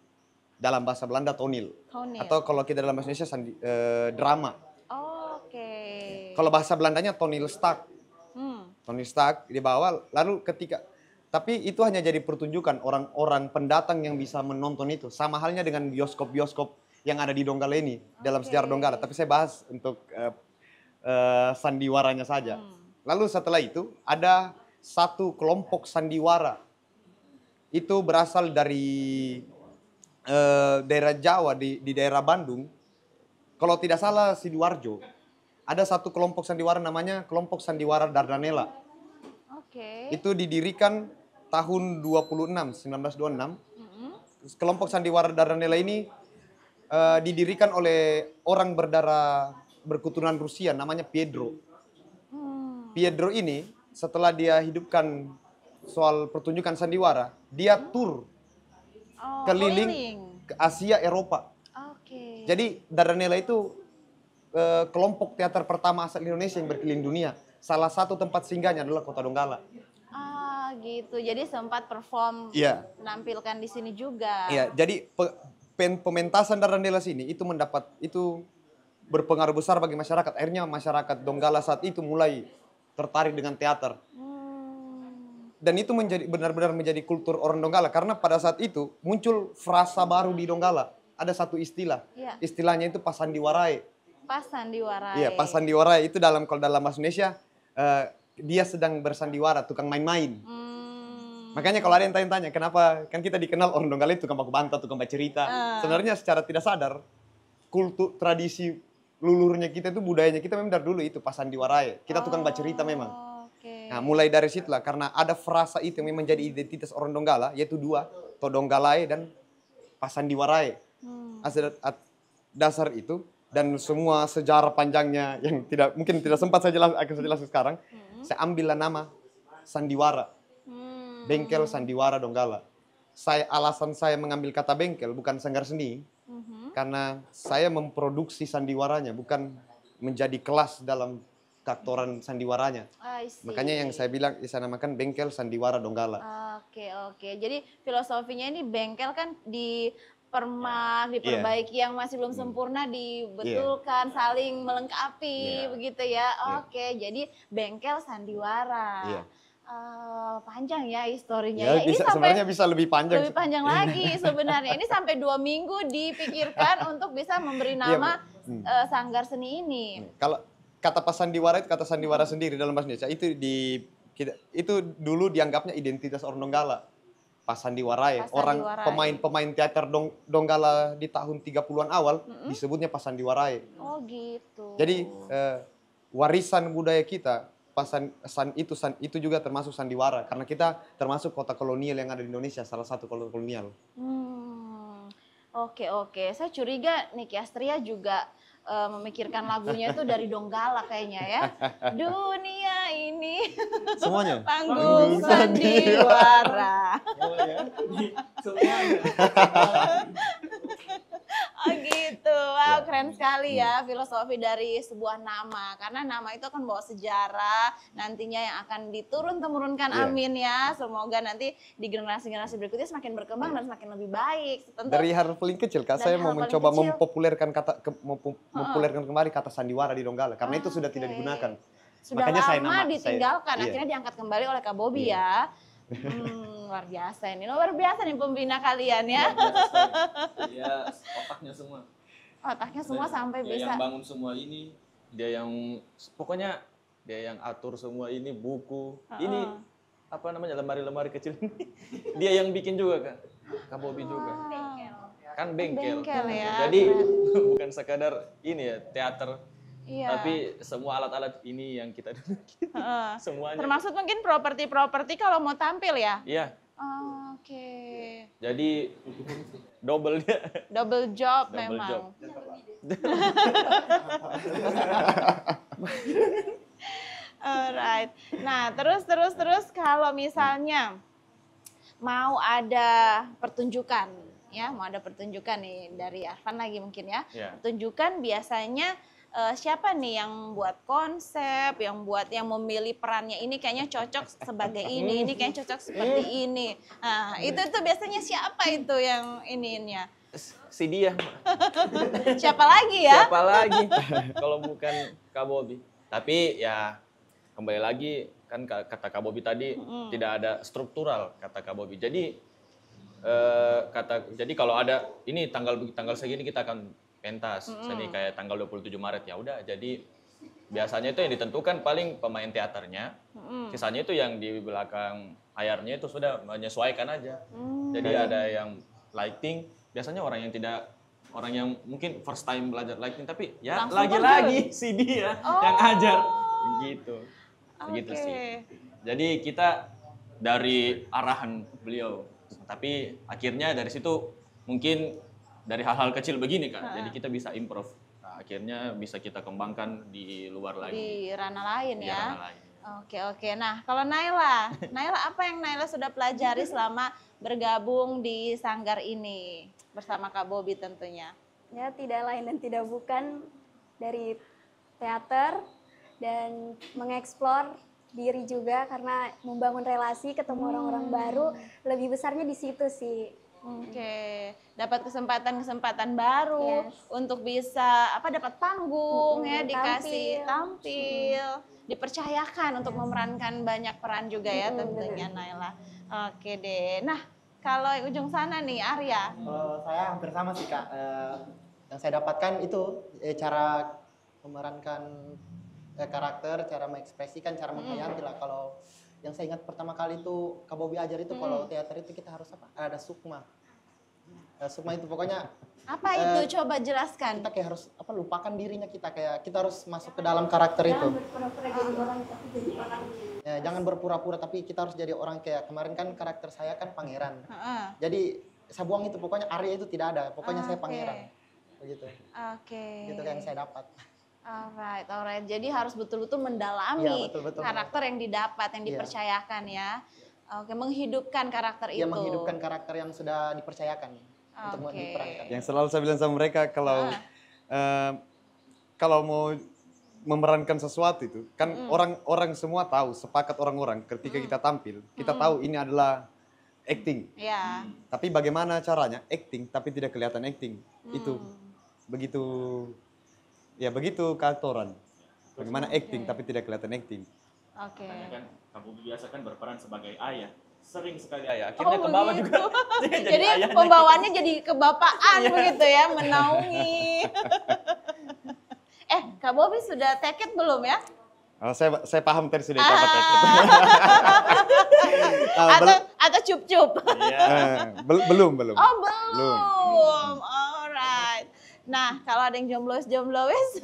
Speaker 2: Dalam bahasa Belanda tonil. Atau kalau kita dalam bahasa Indonesia drama. Kalau bahasa Belandanya tonilstak. Tonilstak dibawa lalu tapi itu hanya jadi pertunjukan orang-orang pendatang yang bisa menonton itu. Sama halnya dengan bioskop-bioskop yang ada di Donggala ini dalam sejarah Donggala. Tapi saya bahas untuk sandiwaranya saja. Lalu setelah itu ada satu kelompok sandiwara. Itu berasal dari daerah Jawa di daerah Bandung. Kalau tidak salah Sidoarjo. Ada satu kelompok sandiwara namanya kelompok sandiwara Dardanella. Itu didirikan tahun 1926. Kelompok sandiwara Dardanella ini didirikan oleh orang berketurunan Rusia namanya Pietro. Pietro ini setelah dia hidupkan soal pertunjukan sandiwara, dia tur
Speaker 1: Oh,
Speaker 2: keliling ke Asia, Eropa.
Speaker 1: Oke.
Speaker 2: Jadi Dardanella itu kelompok teater pertama asal Indonesia yang berkeliling dunia. Salah satu tempat singgahnya adalah Kota Donggala.
Speaker 1: Ah, gitu. Jadi sempat perform
Speaker 2: Iya.
Speaker 1: menampilkan di sini juga.
Speaker 2: Iya, jadi pementasan Dardanella sini itu berpengaruh besar bagi masyarakat. Akhirnya masyarakat Donggala saat itu mulai tertarik dengan teater. Dan itu benar-benar menjadi kultur orang Donggala karena pada saat itu muncul frasa baru di Donggala. Ada satu istilah.
Speaker 1: Iya.
Speaker 2: Istilahnya itu pasandiwarae.
Speaker 1: Pasandiwarae.
Speaker 2: Iya, pasandiwarae itu kalau dalam bahasa Indonesia dia sedang bersandiwara, tukang main-main. Makanya kalau ada yang tanya-tanya, kenapa kan kita dikenal orang Donggala itu tukang baku bantah, tukang bercerita. Sebenarnya secara tidak sadar, kultur tradisi leluhurnya kita itu, budayanya kita memang dari dulu itu pasandiwarae. Kita tukang bercerita memang.
Speaker 1: Oke.
Speaker 2: Nah, mulai dari situlah karena ada frasa itu yang memang jadi identitas orang Donggala, yaitu dua, Todonggalae dan pasandiwarae. Dasar itu dan semua sejarah panjangnya yang mungkin tidak sempat saya jelaskan sekarang, saya ambillah nama sandiwara. Bengkel Sandiwara Donggala. Alasan saya mengambil kata bengkel bukan sanggar seni, karena saya memproduksi sandiwaranya, bukan menjadi kelas dalam keaktoran sandiwaranya.
Speaker 1: I see.
Speaker 2: Makanya yang saya bilang, saya namakan Bengkel Sandiwara Donggala.
Speaker 1: Oke. Jadi filosofinya ini bengkel kan diperbaiki yang masih belum sempurna dibetulkan, saling melengkapi begitu ya. Oke, jadi bengkel sandiwara.
Speaker 2: Iya.
Speaker 1: Panjang ya historinya.
Speaker 2: Ya,
Speaker 1: Ini
Speaker 2: sebenarnya bisa lebih panjang.
Speaker 1: lebih panjang lagi sebenarnya. Ini sampai 2 minggu dipikirkan untuk bisa memberi nama sanggar seni ini.
Speaker 2: Kalau kata pasandiwara itu kata sandiwara sendiri dalam bahasa Indonesia itu dulu dianggapnya identitas orang Donggala. Pasandiwarae, orang pemain teater Donggala di tahun 30-an awal disebutnya pasandiwarae.
Speaker 1: Oh gitu.
Speaker 2: Jadi warisan budaya kita itu juga termasuk sandiwara karena kita termasuk kota kolonial yang ada di Indonesia, salah satu kota kolonial.
Speaker 1: Oke. Saya curiga Niki Astria juga memikirkan lagunya itu dari Donggala kayaknya ya. Dunia ini
Speaker 2: Semuanya.
Speaker 1: panggung sandiwara. Oh gitu, wow keren sekali ya filosofi dari sebuah nama. Karena nama itu akan bawa sejarah nantinya yang akan diturun-temurunkan, amin ya. Semoga nanti di generasi-generasi berikutnya semakin berkembang dan semakin lebih baik. Tentu
Speaker 2: Dari hal paling kecil, Kak, saya mau mencoba mempopulerkan kembali kata sandiwara di Donggala. Karena itu sudah tidak digunakan.
Speaker 1: sudah
Speaker 2: Makanya
Speaker 1: lama ditinggalkan,
Speaker 2: iya.
Speaker 1: akhirnya diangkat kembali oleh Kak Bobby ya. Luar biasa nih pembina kalian ya.
Speaker 3: Dia otaknya semua.
Speaker 1: Otaknya semua sampai
Speaker 3: Dia
Speaker 1: bisa.
Speaker 3: yang bangun semua ini, pokoknya dia yang atur semua ini, buku. Ini apa namanya, lemari-lemari kecil ini. Dia yang bikin juga, Kak Bobby juga. Kan bengkel.
Speaker 1: Bengkel ya.
Speaker 3: Jadi bukan sekadar ini ya, teater.
Speaker 1: Iya.
Speaker 3: Tapi semua alat-alat ini yang kita duduki. Semuanya.
Speaker 1: Termasuk mungkin properti-properti kalau mau tampil ya?
Speaker 3: Iya.
Speaker 1: Oke.
Speaker 3: Jadi double dia.
Speaker 1: Double job
Speaker 3: Double
Speaker 1: memang.
Speaker 3: job.
Speaker 1: Alright. Nah, terus kalau misalnya mau ada pertunjukan ya, mau ada pertunjukan nih dari Arfan lagi mungkin ya.
Speaker 3: Iya.
Speaker 1: Pertunjukan biasanya siapa nih yang buat konsep, yang memilih perannya ini kayaknya cocok sebagai ini kayaknya cocok seperti ini. Nah, itu biasanya siapa itu yang ininya?
Speaker 3: Si dia.
Speaker 1: Siapa lagi ya?
Speaker 3: Siapa lagi kalau bukan Kak Bobby. Tapi ya kembali lagi kan kata Kak Bobby tadi tidak ada struktural kata Kak Bobby. Jadi jadi kalau ada ini tanggal segini kita akan pentas, seni kayak tanggal 27 Maret ya udah. Jadi biasanya itu yang ditentukan paling pemain teaternya, sisanya itu yang di belakang layarnya itu sudah menyesuaikan aja. Jadi ada yang lighting, biasanya orang yang mungkin first time belajar lighting tapi ya
Speaker 1: Langsung
Speaker 3: lagi-lagi si dia yang ajar gitu. Begitu sih. Jadi kita dari arahan beliau, tapi akhirnya dari situ mungkin dari hal-hal kecil begini Kak. Jadi kita bisa improve. Nah, akhirnya bisa kita kembangkan di luar lagi.
Speaker 1: Di ranah lain
Speaker 3: Di
Speaker 1: ya.
Speaker 3: ranah lain.
Speaker 1: Oke. Nah, kalau Naila, apa yang Naila sudah pelajari selama bergabung di Sanggar ini bersama Kak Bobby tentunya?
Speaker 4: Ya, tidak lain dan tidak bukan dari teater dan mengeksplor diri juga karena membangun relasi, ketemu orang-orang baru, lebih besarnya di situ sih.
Speaker 1: Oke, dapat kesempatan baru
Speaker 4: Yes.
Speaker 1: untuk bisa dapat panggung ya,
Speaker 4: Tampil.
Speaker 1: dikasih tampil, dipercayakan untuk memerankan banyak peran juga ya tentunya Naila. Oke deh. Nah, kalau ujung sana nih Arya.
Speaker 5: Kalau saya hampir sama sih Kak. Yang saya dapatkan itu cara memerankan karakter, cara mengekspresikan, cara menghayati lah. Kalau yang saya ingat pertama kali itu Kak Bobby ajar itu kalau teater itu kita harus apa? Ada sukma. Sukma itu pokoknya
Speaker 1: Apa itu? Coba jelaskan.
Speaker 5: kita kayak harus lupakan dirinya kita harus masuk ke dalam karakter itu. Ya, jangan berpura-pura tapi kita harus jadi orang kayak kemarin kan karakter saya kan pangeran.
Speaker 1: Heeh.
Speaker 5: Jadi saya buang itu pokoknya Arya itu tidak ada, pokoknya saya
Speaker 1: Oke.
Speaker 5: pangeran. Begitu.
Speaker 1: Oke.
Speaker 5: Gitu yang saya dapat.
Speaker 1: Alright. Jadi harus betul-betul mendalami
Speaker 5: Iya, betul-betul.
Speaker 1: karakter yang didapat, yang
Speaker 5: Iya.
Speaker 1: dipercayakan ya. Oke, menghidupkan karakter
Speaker 5: Dia
Speaker 1: itu.
Speaker 5: menghidupkan karakter yang sudah dipercayakan untuk
Speaker 1: Oke.
Speaker 5: diperankan.
Speaker 2: Yang selalu saya bilang sama mereka kalau mau memerankan sesuatu itu kan orang semua tahu, sepakat orang-orang ketika kita tampil, kita tahu ini adalah acting.
Speaker 1: Ya.
Speaker 2: Tapi bagaimana caranya acting tapi tidak kelihatan acting? Itu begitu keaktoran. Bagaimana acting tapi tidak kelihatan acting?
Speaker 1: Oke.
Speaker 3: Makanya kan Kak Bobby biasa kan berperan sebagai ayah. Sering sekali ayah. Akhirnya ke bawah
Speaker 1: begitu.
Speaker 3: juga. Dia
Speaker 1: Jadi
Speaker 3: ayahnya.
Speaker 1: pembawaannya jadi kebapaan begitu ya, menaungi. Kak Bobby sudah teket belum ya?
Speaker 2: Oh, saya paham tadi sudah dapat
Speaker 1: Atau cup-cup?
Speaker 3: Iya.
Speaker 2: belum.
Speaker 1: Oh, belum. Alright. Nah, kalau ada yang jomblo-jomblois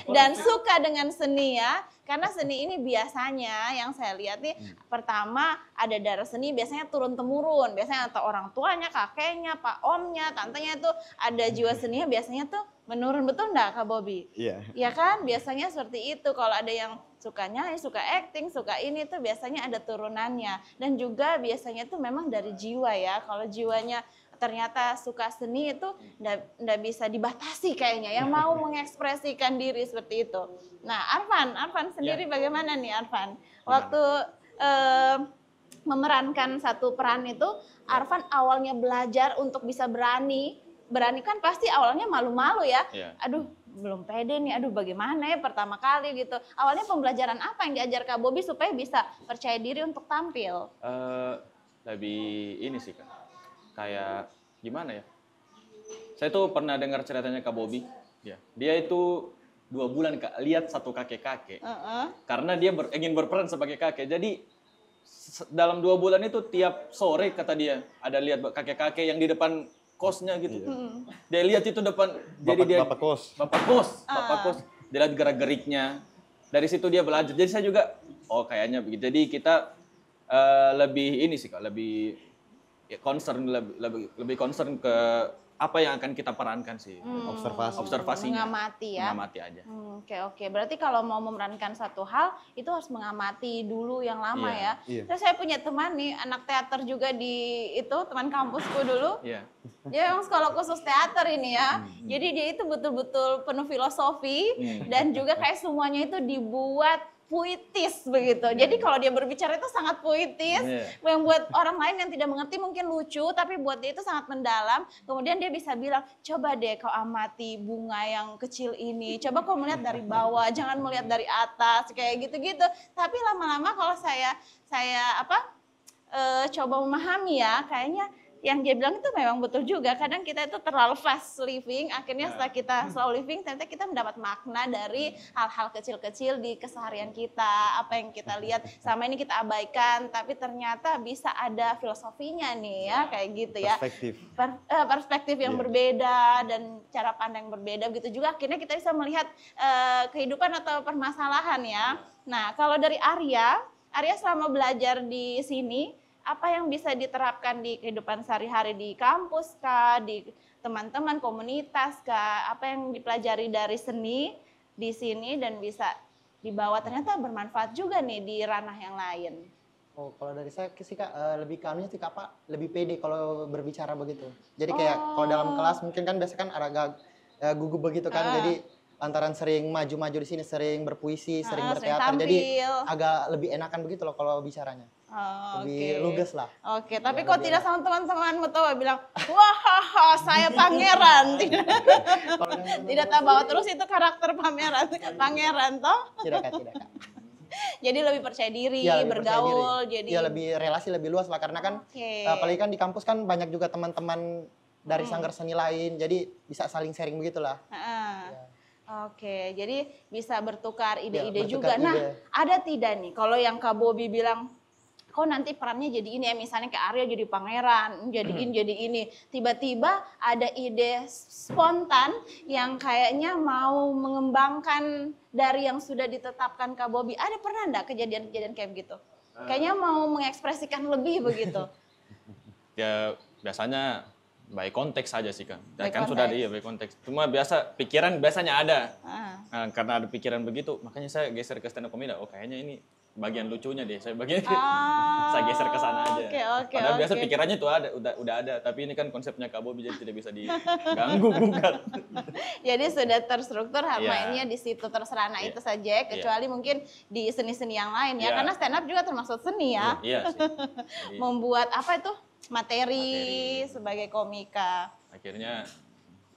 Speaker 1: dan suka dengan seni ya, karena seni ini biasanya yang saya lihat nih, pertama ada darah seni biasanya turun-temurun, biasanya atau orang tuanya, kakeknya, pak omnya, tantenya itu ada jiwa seninya biasanya tuh menurun, betul enggak Kak Bobby?
Speaker 2: Iya.
Speaker 1: Ya kan, biasanya seperti itu. Kalau ada yang suka nyanyi, suka acting, suka ini tuh biasanya ada turunannya. Dan juga biasanya tuh memang dari jiwa ya. Kalau jiwanya ternyata suka seni itu nggak bisa dibatasi kayaknya. Yang mau mengekspresikan diri seperti itu. Nah, Arfan sendiri bagaimana nih Arfan? Waktu memerankan satu peran itu, Arfan awalnya belajar untuk bisa berani kan pasti awalnya malu-malu ya.
Speaker 3: Iya.
Speaker 1: Aduh, belum pede nih, aduh bagaimana ya pertama kali gitu. Awalnya pembelajaran apa yang diajar Kak Bobby supaya bisa percaya diri untuk tampil?
Speaker 3: Lebih ini sih Kak. Kayak gimana ya? Saya tuh pernah dengar ceritanya Kak Bobby. Ya. Dia itu 2 bulan Kak, lihat satu kakek-kakek. Karena dia ingin berperan sebagai kakek. Jadi dalam 2 bulan itu tiap sore kata dia ada lihat kakek-kakek yang di depan kosnya gitu. Dia lihat itu depan
Speaker 2: Bapak kos.
Speaker 3: Bapak kos. Dia lihat gerak-geriknya. Dari situ dia belajar. Jadi saya juga kayaknya begitu. Jadi kita lebih ini sih Kak, lebih concern ke apa yang akan kita perankan sih. Observasinya.
Speaker 1: Mengamati ya.
Speaker 3: Mengamati aja.
Speaker 1: Oke. Berarti kalau mau memerankan satu hal, itu harus mengamati dulu yang lama ya.
Speaker 2: Iya.
Speaker 1: Terus saya punya teman nih, anak teater juga di itu, teman kampusku dulu.
Speaker 3: Iya.
Speaker 1: Dia yang sekolah khusus teater ini ya. Jadi dia itu betul-betul penuh filosofi dan juga kayak semuanya itu dibuat puitis begitu. Jadi kalau dia berbicara itu sangat puitis, yang buat orang lain yang tidak mengerti mungkin lucu, tapi buat dia itu sangat mendalam. Kemudian dia bisa bilang, coba deh kau amati bunga yang kecil ini, coba kau melihat dari bawah, jangan melihat dari atas, kayak gitu-gitu. Tapi lama-lama kalau saya coba memahami ya, kayaknya yang dia bilang itu memang betul juga. Kadang kita itu terlalu fast living, akhirnya setelah kita slow living, ternyata kita mendapat makna dari hal-hal kecil-kecil di keseharian kita, apa yang kita lihat sama ini kita abaikan, tapi ternyata bisa ada filosofinya nih ya, kayak gitu ya. Perspektif yang berbeda dan cara pandang yang berbeda, begitu juga akhirnya kita bisa melihat kehidupan atau permasalahan ya. Nah, kalau dari Arya selama belajar di sini, apa yang bisa diterapkan di kehidupan sehari-hari di kampus kah, di teman-teman komunitas kah, apa yang dipelajari dari seni di sini dan bisa dibawa ternyata bermanfaat juga nih di ranah yang lain.
Speaker 5: Oh, kalau dari saya sih Kak, lebih ke anunya sih Kak, Pak, lebih pede kalau berbicara begitu. Jadi kayak kalau dalam kelas mungkin kan biasa kan agak gugup begitu kan. Jadi lantaran sering maju-maju di sini, sering berpuisi, sering
Speaker 1: Sering
Speaker 5: berteater, jadi
Speaker 1: tampil.
Speaker 5: agak lebih enakan begitu loh kalau bicaranya.
Speaker 1: Oh,
Speaker 5: Lebih lugas lah.
Speaker 1: Oke, tapi kok tidak sama teman-temanmu tuh bilang, wah saya pangeran. Tidak tahu bahwa terus itu karakter pangeran toh.
Speaker 5: Tidak Kak, tidak Kak.
Speaker 1: Jadi lebih percaya diri,
Speaker 5: Iya, lebih percaya
Speaker 1: bergaul,
Speaker 5: diri.
Speaker 1: jadi
Speaker 5: Iya, lebih relasi lebih luas lah karena kan apalagi kan di kampus kan banyak juga teman-teman dari sanggar seni lain, jadi bisa saling sharing begitulah.
Speaker 1: Oke, jadi bisa bertukar ide-ide
Speaker 5: bertukar
Speaker 1: juga. Nah,
Speaker 5: ide.
Speaker 1: ada tidak nih kalau yang Kak Bobi bilang, kok nanti perannya jadi ini ya, misalnya kayak Arya jadi pangeran, jadi ini. Tiba-tiba ada ide spontan yang kayaknya mau mengembangkan dari yang sudah ditetapkan Kak Bobi. Ada pernah enggak kejadian-kejadian kayak begitu? Kayaknya mau mengekspresikan lebih begitu.
Speaker 3: Ya biasanya by konteks saja sih kan.
Speaker 1: By
Speaker 3: Kan sudah
Speaker 1: konteks.
Speaker 3: iya by konteks. Cuma pikiran biasanya ada.
Speaker 1: Ah.
Speaker 3: Nah, karena ada pikiran begitu, makanya saya geser ke stand up comedy. Oh kayaknya ini bagian lucunya deh. Saya saya geser ke sana aja.
Speaker 1: Oke.
Speaker 3: Padahal biasa pikirannya itu ada, udah ada. Tapi ini kan konsepnya Kak Bobi jadi tidak bisa diganggu gugat.
Speaker 1: Jadi sudah terstruktur
Speaker 3: Iya.
Speaker 1: mainnya di situ terserana itu saja, kecuali mungkin di seni-seni yang lain ya.
Speaker 3: Iya.
Speaker 1: Karena stand up juga termasuk seni ya.
Speaker 3: Iya sih. Jadi,
Speaker 1: Membuat apa itu? Materi sebagai komika.
Speaker 3: akhirnya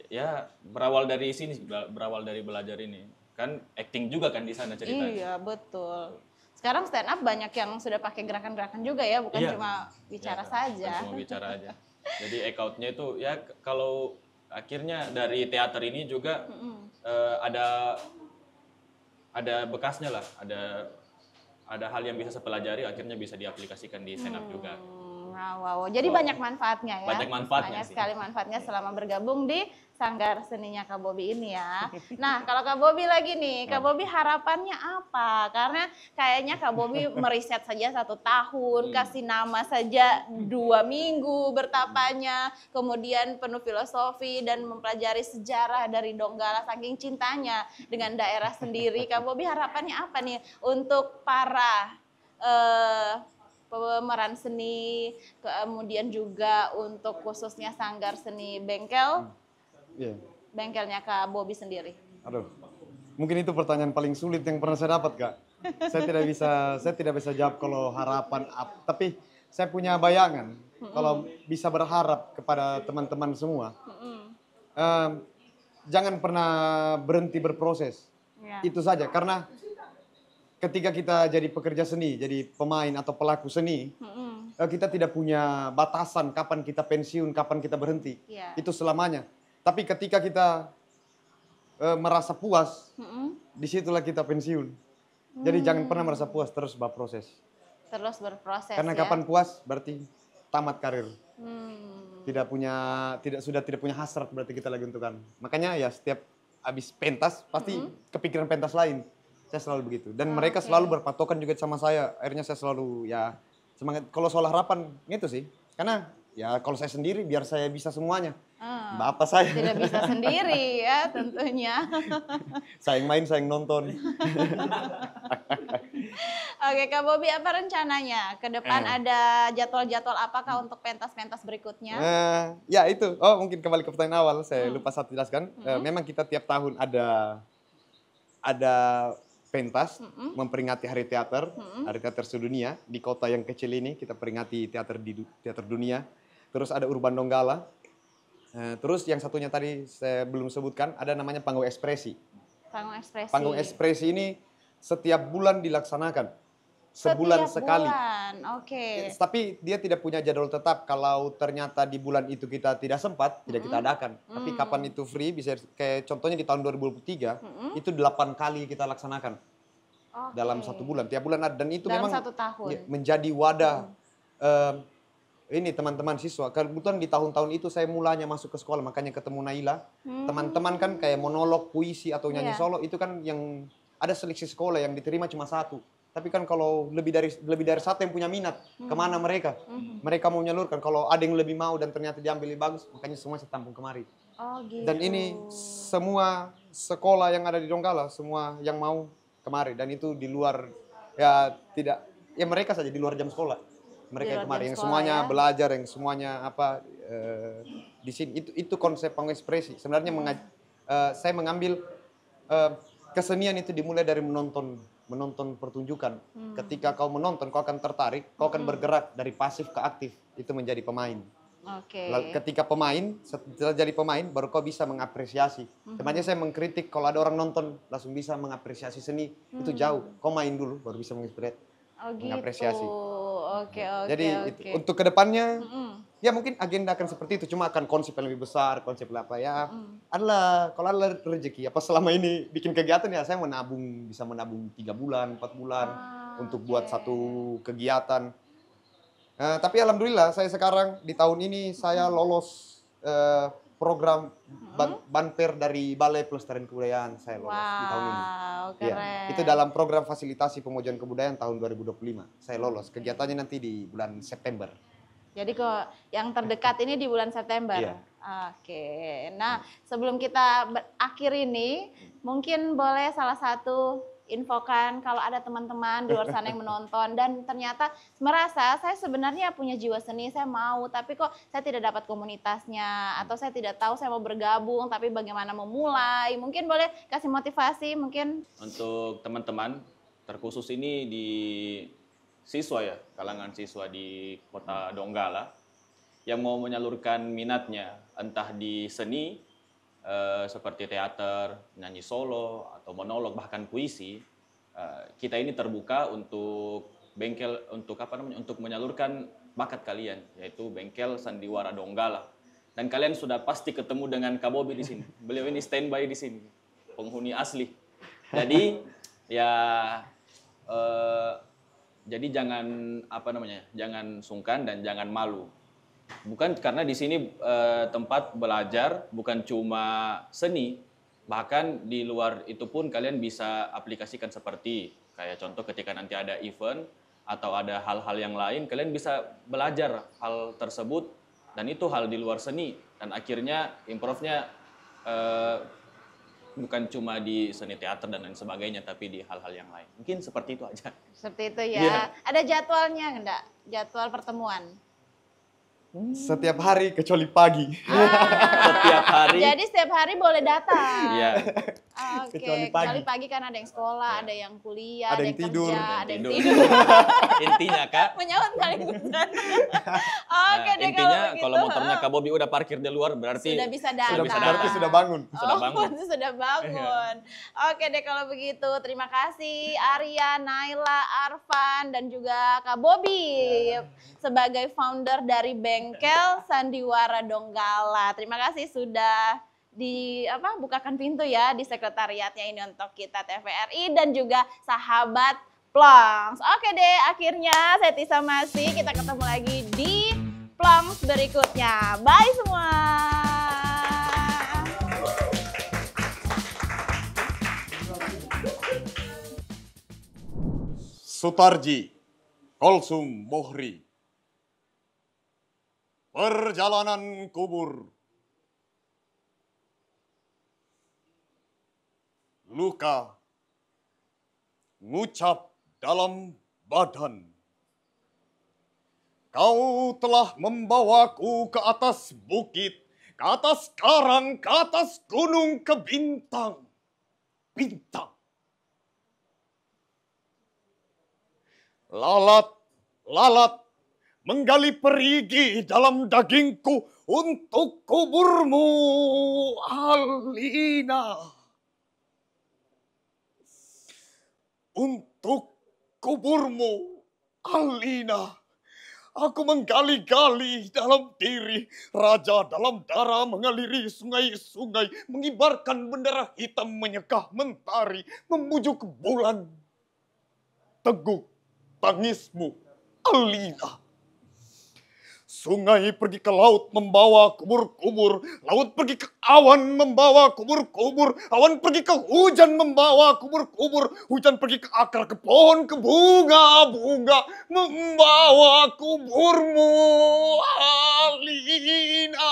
Speaker 3: ya berawal dari sini, berawal dari belajar ini. Kan acting juga kan di sana ceritanya.
Speaker 1: Iya, betul. Sekarang stand up banyak yang sudah pakai gerakan-gerakan juga ya, bukan
Speaker 3: Iya.
Speaker 1: cuma bicara
Speaker 3: Iya,
Speaker 1: saja.
Speaker 3: bukan cuma bicara aja. Jadi account-nya itu ya kalau akhirnya dari teater ini juga ada bekasnya lah, ada hal yang bisa saya pelajari akhirnya bisa diaplikasikan di stand up juga.
Speaker 1: Wow. Jadi banyak manfaatnya ya.
Speaker 3: Banyak manfaatnya
Speaker 1: Banyak
Speaker 3: sih.
Speaker 1: sekali manfaatnya selama bergabung di Sanggar Seninya Kak Bobi ini ya. Nah, kalau Kak Bobi lagi nih, Kak Bobi harapannya apa? Karena kayaknya Kak Bobi meriset saja 1 tahun, kasih nama saja 2 minggu bertapanya, kemudian penuh filosofi dan mempelajari sejarah dari Donggala saking cintanya dengan daerah sendiri. Kak Bobi harapannya apa nih untuk para pemeran seni, kemudian juga untuk khususnya Sanggar Seni Bengkel,
Speaker 2: Iya.
Speaker 1: bengkelnya Kak Bobi sendiri.
Speaker 2: Aduh, mungkin itu pertanyaan paling sulit yang pernah saya dapat, Kak. Saya tidak bisa jawab kalau harapan tapi saya punya bayangan kalau bisa berharap kepada teman-teman semua. Jangan pernah berhenti berproses.
Speaker 1: Ya.
Speaker 2: Itu saja, karena ketika kita jadi pekerja seni, jadi pemain atau pelaku seni, kita tidak punya batasan kapan kita pensiun, kapan kita berhenti.
Speaker 1: Iya.
Speaker 2: Itu selamanya. Tapi ketika kita merasa puas, disitulah kita pensiun. Jadi jangan pernah merasa puas, terus berproses.
Speaker 1: Terus berproses
Speaker 2: Karena
Speaker 1: ya.
Speaker 2: kapan puas berarti tamat karir. Sudah tidak punya hasrat berarti kita lagi untukkan. Makanya ya setiap habis pentas pasti kepikiran pentas lain. Saya selalu begitu. Dan mereka selalu berpatokan juga sama saya. Akhirnya saya selalu ya semangat. Kalau soal harapan gitu sih. Karena ya kalau saya sendiri biar saya bisa semuanya. Bapak saya.
Speaker 1: Tidak bisa sendiri ya tentunya.
Speaker 2: Saya yang main, saya yang nonton.
Speaker 1: Oke Kak Bobi, apa rencananya? Ke depan ada jadwal-jadwal apakah untuk pentas-pentas berikutnya?
Speaker 2: Ya itu. Oh mungkin kembali ke pertanyaan awal. Saya lupa satu jelaskan. Memang kita tiap tahun ada pentas memperingati Hari Teater Sedunia di kota yang kecil ini. Kita peringati teater dunia. Terus ada Urban Donggala. Terus yang satunya tadi saya belum sebutkan, ada namanya Panggung Ekspresi.
Speaker 1: Panggung Ekspresi.
Speaker 2: Panggung Ekspresi ini setiap bulan dilaksanakan. Sebulan sekali.
Speaker 1: Oke.
Speaker 2: Tapi dia tidak punya jadwal tetap. Kalau ternyata di bulan itu kita tidak sempat, tidak kita adakan. Tapi kapan itu free, bisa kayak contohnya di tahun 2023, itu 8 kali kita laksanakan. Dalam 1 bulan. Tiap bulan ada. Dan itu
Speaker 1: Dalam
Speaker 2: memang
Speaker 1: 1 tahun.
Speaker 2: menjadi wadah ini teman-teman siswa. Kebetulan di tahun-tahun itu saya mulanya masuk ke sekolah, makanya ketemu Naila. Teman-teman kan kayak monolog, puisi, atau nyanyi solo, itu kan yang ada seleksi sekolah yang diterima cuma 1. Tapi kan kalau lebih dari satu yang punya minat, kemana mereka? Mereka mau menyalurkan. Kalau ada yang lebih mau dan ternyata diambil lebih bagus, makanya semua saya tampung kemari.
Speaker 1: Oh gitu.
Speaker 2: Dan ini semua sekolah yang ada di Donggala, semua yang mau kemari. Dan itu di luar, ya tidak, ya mereka saja di luar jam sekolah. Mereka
Speaker 1: Di
Speaker 2: yang
Speaker 1: luar
Speaker 2: kemari,
Speaker 1: jam
Speaker 2: yang
Speaker 1: sekolah,
Speaker 2: semuanya
Speaker 1: ya.
Speaker 2: belajar, yang semuanya apa di sini. Itu konsep pengekspresi. Sebenarnya saya mengambil kesenian itu dimulai dari menonton pertunjukan. Ketika kau menonton, kau akan tertarik, kau akan bergerak dari pasif ke aktif. Itu menjadi pemain.
Speaker 1: Oke.
Speaker 2: Lalu ketika setelah jadi pemain, baru kau bisa mengapresiasi. Sebenarnya saya mengkritik kalau ada orang nonton langsung bisa mengapresiasi seni, itu jauh. Kau main dulu, baru bisa mengapresiasi.
Speaker 1: Oke.
Speaker 2: Jadi untuk kedepannya, ya mungkin agenda akan seperti itu, cuma akan konsep yang lebih besar, konsep apa ya. Adalah kalau ada rezeki, apa selama ini bikin kegiatan ya saya bisa menabung 3 bulan, 4 bulan untuk buat satu kegiatan. Tapi alhamdulillah saya sekarang di tahun ini saya lolos program Banper dari Balai Pelestarian Kebudayaan, saya lolos di tahun ini.
Speaker 1: Wow,
Speaker 2: Iya,
Speaker 1: keren.
Speaker 2: itu dalam program fasilitasi pemajuan kebudayaan tahun 2025. Saya lolos. Kegiatannya nanti di bulan September.
Speaker 1: Jadi kok yang terdekat ini di bulan September.
Speaker 2: Iya.
Speaker 1: Oke. Nah, sebelum kita berakhir ini, mungkin boleh salah satu infokan kalau ada teman-teman di luar sana yang menonton dan ternyata merasa saya sebenarnya punya jiwa seni, saya mau, tapi kok saya tidak dapat komunitasnya atau saya tidak tahu saya mau bergabung, tapi bagaimana memulai. Mungkin boleh kasih motivasi mungkin.
Speaker 3: Untuk teman-teman, terkhusus ini di siswa ya, kalangan siswa di kota Donggala yang mau menyalurkan minatnya entah di seni seperti teater, nyanyi solo atau monolog bahkan puisi, kita ini terbuka untuk untuk menyalurkan bakat kalian, yaitu Bengkel Sandiwara Donggala. Dan kalian sudah pasti ketemu dengan Kak Bobby di sini. Beliau ini standby di sini, penghuni asli. Jadi ya jadi jangan sungkan dan jangan malu. Bukan karena di sini tempat belajar bukan cuma seni, bahkan di luar itu pun kalian bisa aplikasikan seperti kayak contoh ketika nanti ada event atau ada hal-hal yang lain, kalian bisa belajar hal tersebut dan itu hal di luar seni dan akhirnya improve-nya bukan cuma di seni teater dan lain sebagainya, tapi di hal-hal yang lain. Mungkin seperti itu aja.
Speaker 1: Seperti itu ya.
Speaker 2: Iya.
Speaker 1: Ada jadwalnya enggak? Jadwal pertemuan.
Speaker 2: Setiap hari kecuali pagi.
Speaker 3: Setiap hari.
Speaker 1: Jadi setiap hari boleh datang.
Speaker 3: Iya.
Speaker 1: Oke,
Speaker 2: Kecuali
Speaker 1: kecuali
Speaker 2: pagi.
Speaker 1: pagi kan ada yang sekolah, ada yang kuliah,
Speaker 2: Ada
Speaker 1: ada
Speaker 2: yang
Speaker 1: yang
Speaker 2: tidur.
Speaker 1: kerja, ada yang
Speaker 3: Tidur.
Speaker 1: tidur.
Speaker 3: Intinya Kak,
Speaker 1: Menyahut paling besar. Oke deh
Speaker 3: intinya
Speaker 1: begitu.
Speaker 3: kalau motornya Kak Bobby udah parkir di luar berarti
Speaker 1: sudah bisa datang.
Speaker 3: bisa
Speaker 2: Berarti
Speaker 3: datang.
Speaker 2: sudah bangun.
Speaker 3: Sudah bangun.
Speaker 1: Oh, sudah bangun. Oke deh kalau begitu. Terima kasih Arya, Naila, Arfan, dan juga Kak Bobby sebagai founder dari Bengkel Sandiwara Donggala. Terima kasih sudah bukakan pintu ya di sekretariatnya ini untuk kita TVRI dan juga sahabat Plongs. Oke deh, akhirnya saya Tisa Masih. Kita ketemu lagi di Plongs berikutnya. Bye semua.
Speaker 2: Sutarji, Kolsum Mohri. Perjalanan kubur. Luka. Ngucap dalam badan. Kau telah membawaku ke atas bukit, ke atas karang, ke atas gunung, ke bintang. Bintang. Lalat menggali perigi dalam dagingku untuk kuburmu, Alina. Untuk kuburmu, Alina. Aku menggali-gali dalam diri, raja dalam darah mengaliri sungai-sungai, mengibarkan bendera hitam menyekah mentari, membujuk bulan. Teguk tangismu, Alina. Sungai pergi ke laut membawa kubur-kubur. Laut pergi ke awan membawa kubur-kubur. Awan pergi ke hujan membawa kubur-kubur. Hujan pergi ke akar, ke pohon, ke bunga-bunga membawa kuburmu, Alina.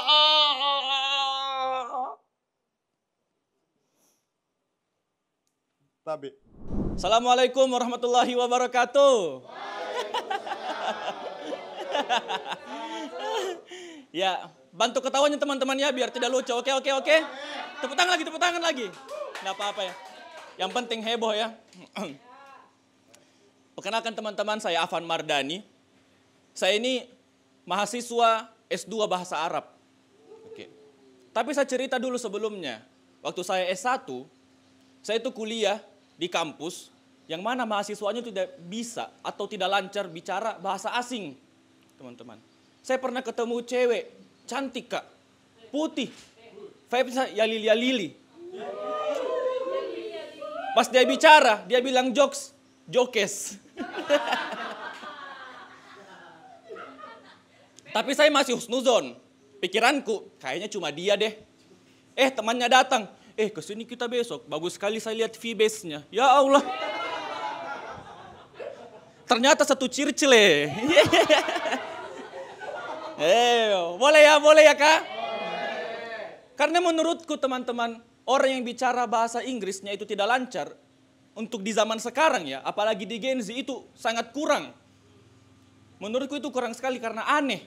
Speaker 2: Tabe.
Speaker 3: Assalamualaikum warahmatullahi wabarakatuh. Ya, bantu ketawanya teman-teman ya biar tidak lucu. Oke. Tepuk tangan lagi. Nggak apa-apa ya. Yang penting heboh ya. Perkenalkan teman-teman, saya Afan Mardani. Saya ini mahasiswa S2 Bahasa Arab. Oke. Tapi saya cerita dulu sebelumnya. Waktu saya S1, saya itu kuliah di kampus yang mana mahasiswanya tidak bisa atau tidak lancar bicara bahasa asing. Teman-teman. Saya pernah ketemu cewek, cantik kak, putih, vibes-nya yalili. Pas dia bicara, dia bilang jokes. Tapi saya masih husnuzon. Pikiranku, kayaknya cuma dia deh. Temannya datang. Kesini kita besok. Bagus sekali saya lihat V-base-nya. Ya Allah. Ternyata satu circle. Boleh ya kak? Karena menurutku teman-teman, orang yang bicara bahasa Inggrisnya itu tidak lancar. Untuk di zaman sekarang ya, apalagi di Gen Z itu sangat kurang. Menurutku itu kurang sekali karena aneh.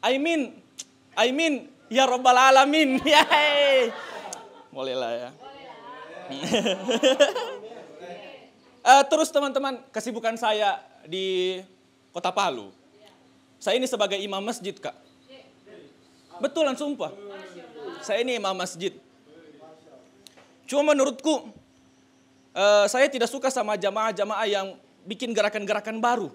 Speaker 3: I mean, ya Rabbal Alamin. Boleh lah ya. Terus teman-teman, kesibukan saya di Kota Palu. Saya ini sebagai imam masjid, Kak. Betulan sumpah. Saya ini imam masjid. Cuma menurutku, saya tidak suka sama jamaah-jamaah yang bikin gerakan-gerakan baru.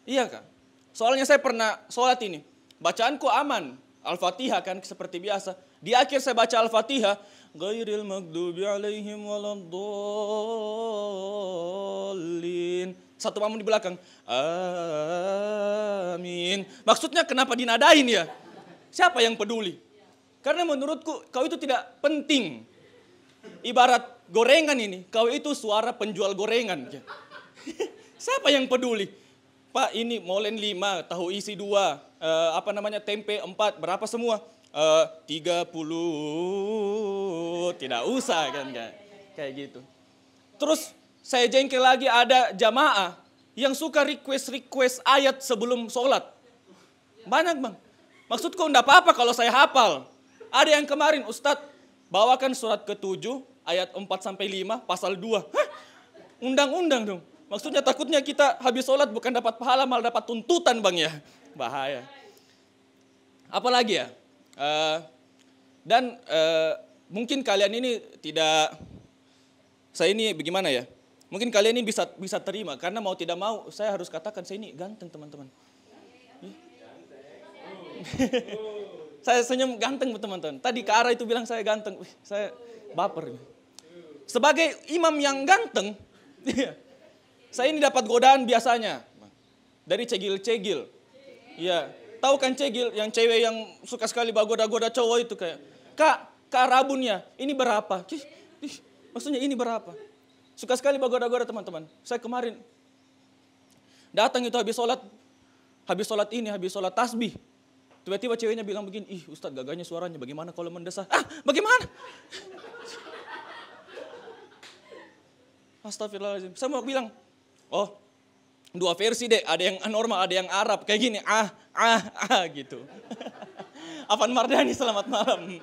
Speaker 3: Iya, Kak. Soalnya saya pernah sholat ini. Bacaanku aman. Al-Fatihah kan seperti biasa. Di akhir saya baca Al-Fatihah. Ghairil maghdubi alaihim waladdallin. Satu makmum di belakang. Amin. Maksudnya kenapa dinadain ya? Siapa yang peduli? Karena menurutku kau itu tidak penting. Ibarat gorengan ini. Kau itu suara penjual gorengan. Siapa yang peduli? Pak ini molen 5, tahu isi 2. Tempe 4, berapa semua? 30. Tidak usah kan kayak gitu. Terus saya jengkel lagi ada jamaah yang suka request ayat sebelum sholat. Banyak bang. Maksudku enggak apa-apa kalau saya hafal. Ada yang kemarin Ustadz bawakan surat ke-7 ayat 4-5 pasal 2. Hah? Undang-undang dong. Maksudnya takutnya kita habis sholat bukan dapat pahala malah dapat tuntutan bang ya. Bahaya. Apalagi ya. Mungkin kalian ini tidak. Saya ini bagaimana ya. Mungkin kalian ini bisa terima. Karena mau tidak mau saya harus katakan saya ini ganteng teman-teman. Saya senyum ganteng teman-teman. Tadi ke arah itu bilang saya ganteng. Saya baper. Sebagai imam yang ganteng. Saya ini dapat godaan biasanya. Dari cegil-cegil. Iya. Tahu kan cegil yang cewek yang suka sekali goda-goda cowok itu kayak. Kak rabunnya ini berapa? Maksudnya ini berapa? Suka sekali goda-goda teman-teman. Saya kemarin datang itu habis sholat tasbih. Tiba-tiba ceweknya bilang begini, Ustadz gagahnya suaranya bagaimana kalau mendesah? Bagaimana? Astagfirullahaladzim. Saya mau bilang, dua versi deh, ada yang normal, ada yang Arab. Kayak gini, gitu. Afan Mardani, selamat malam.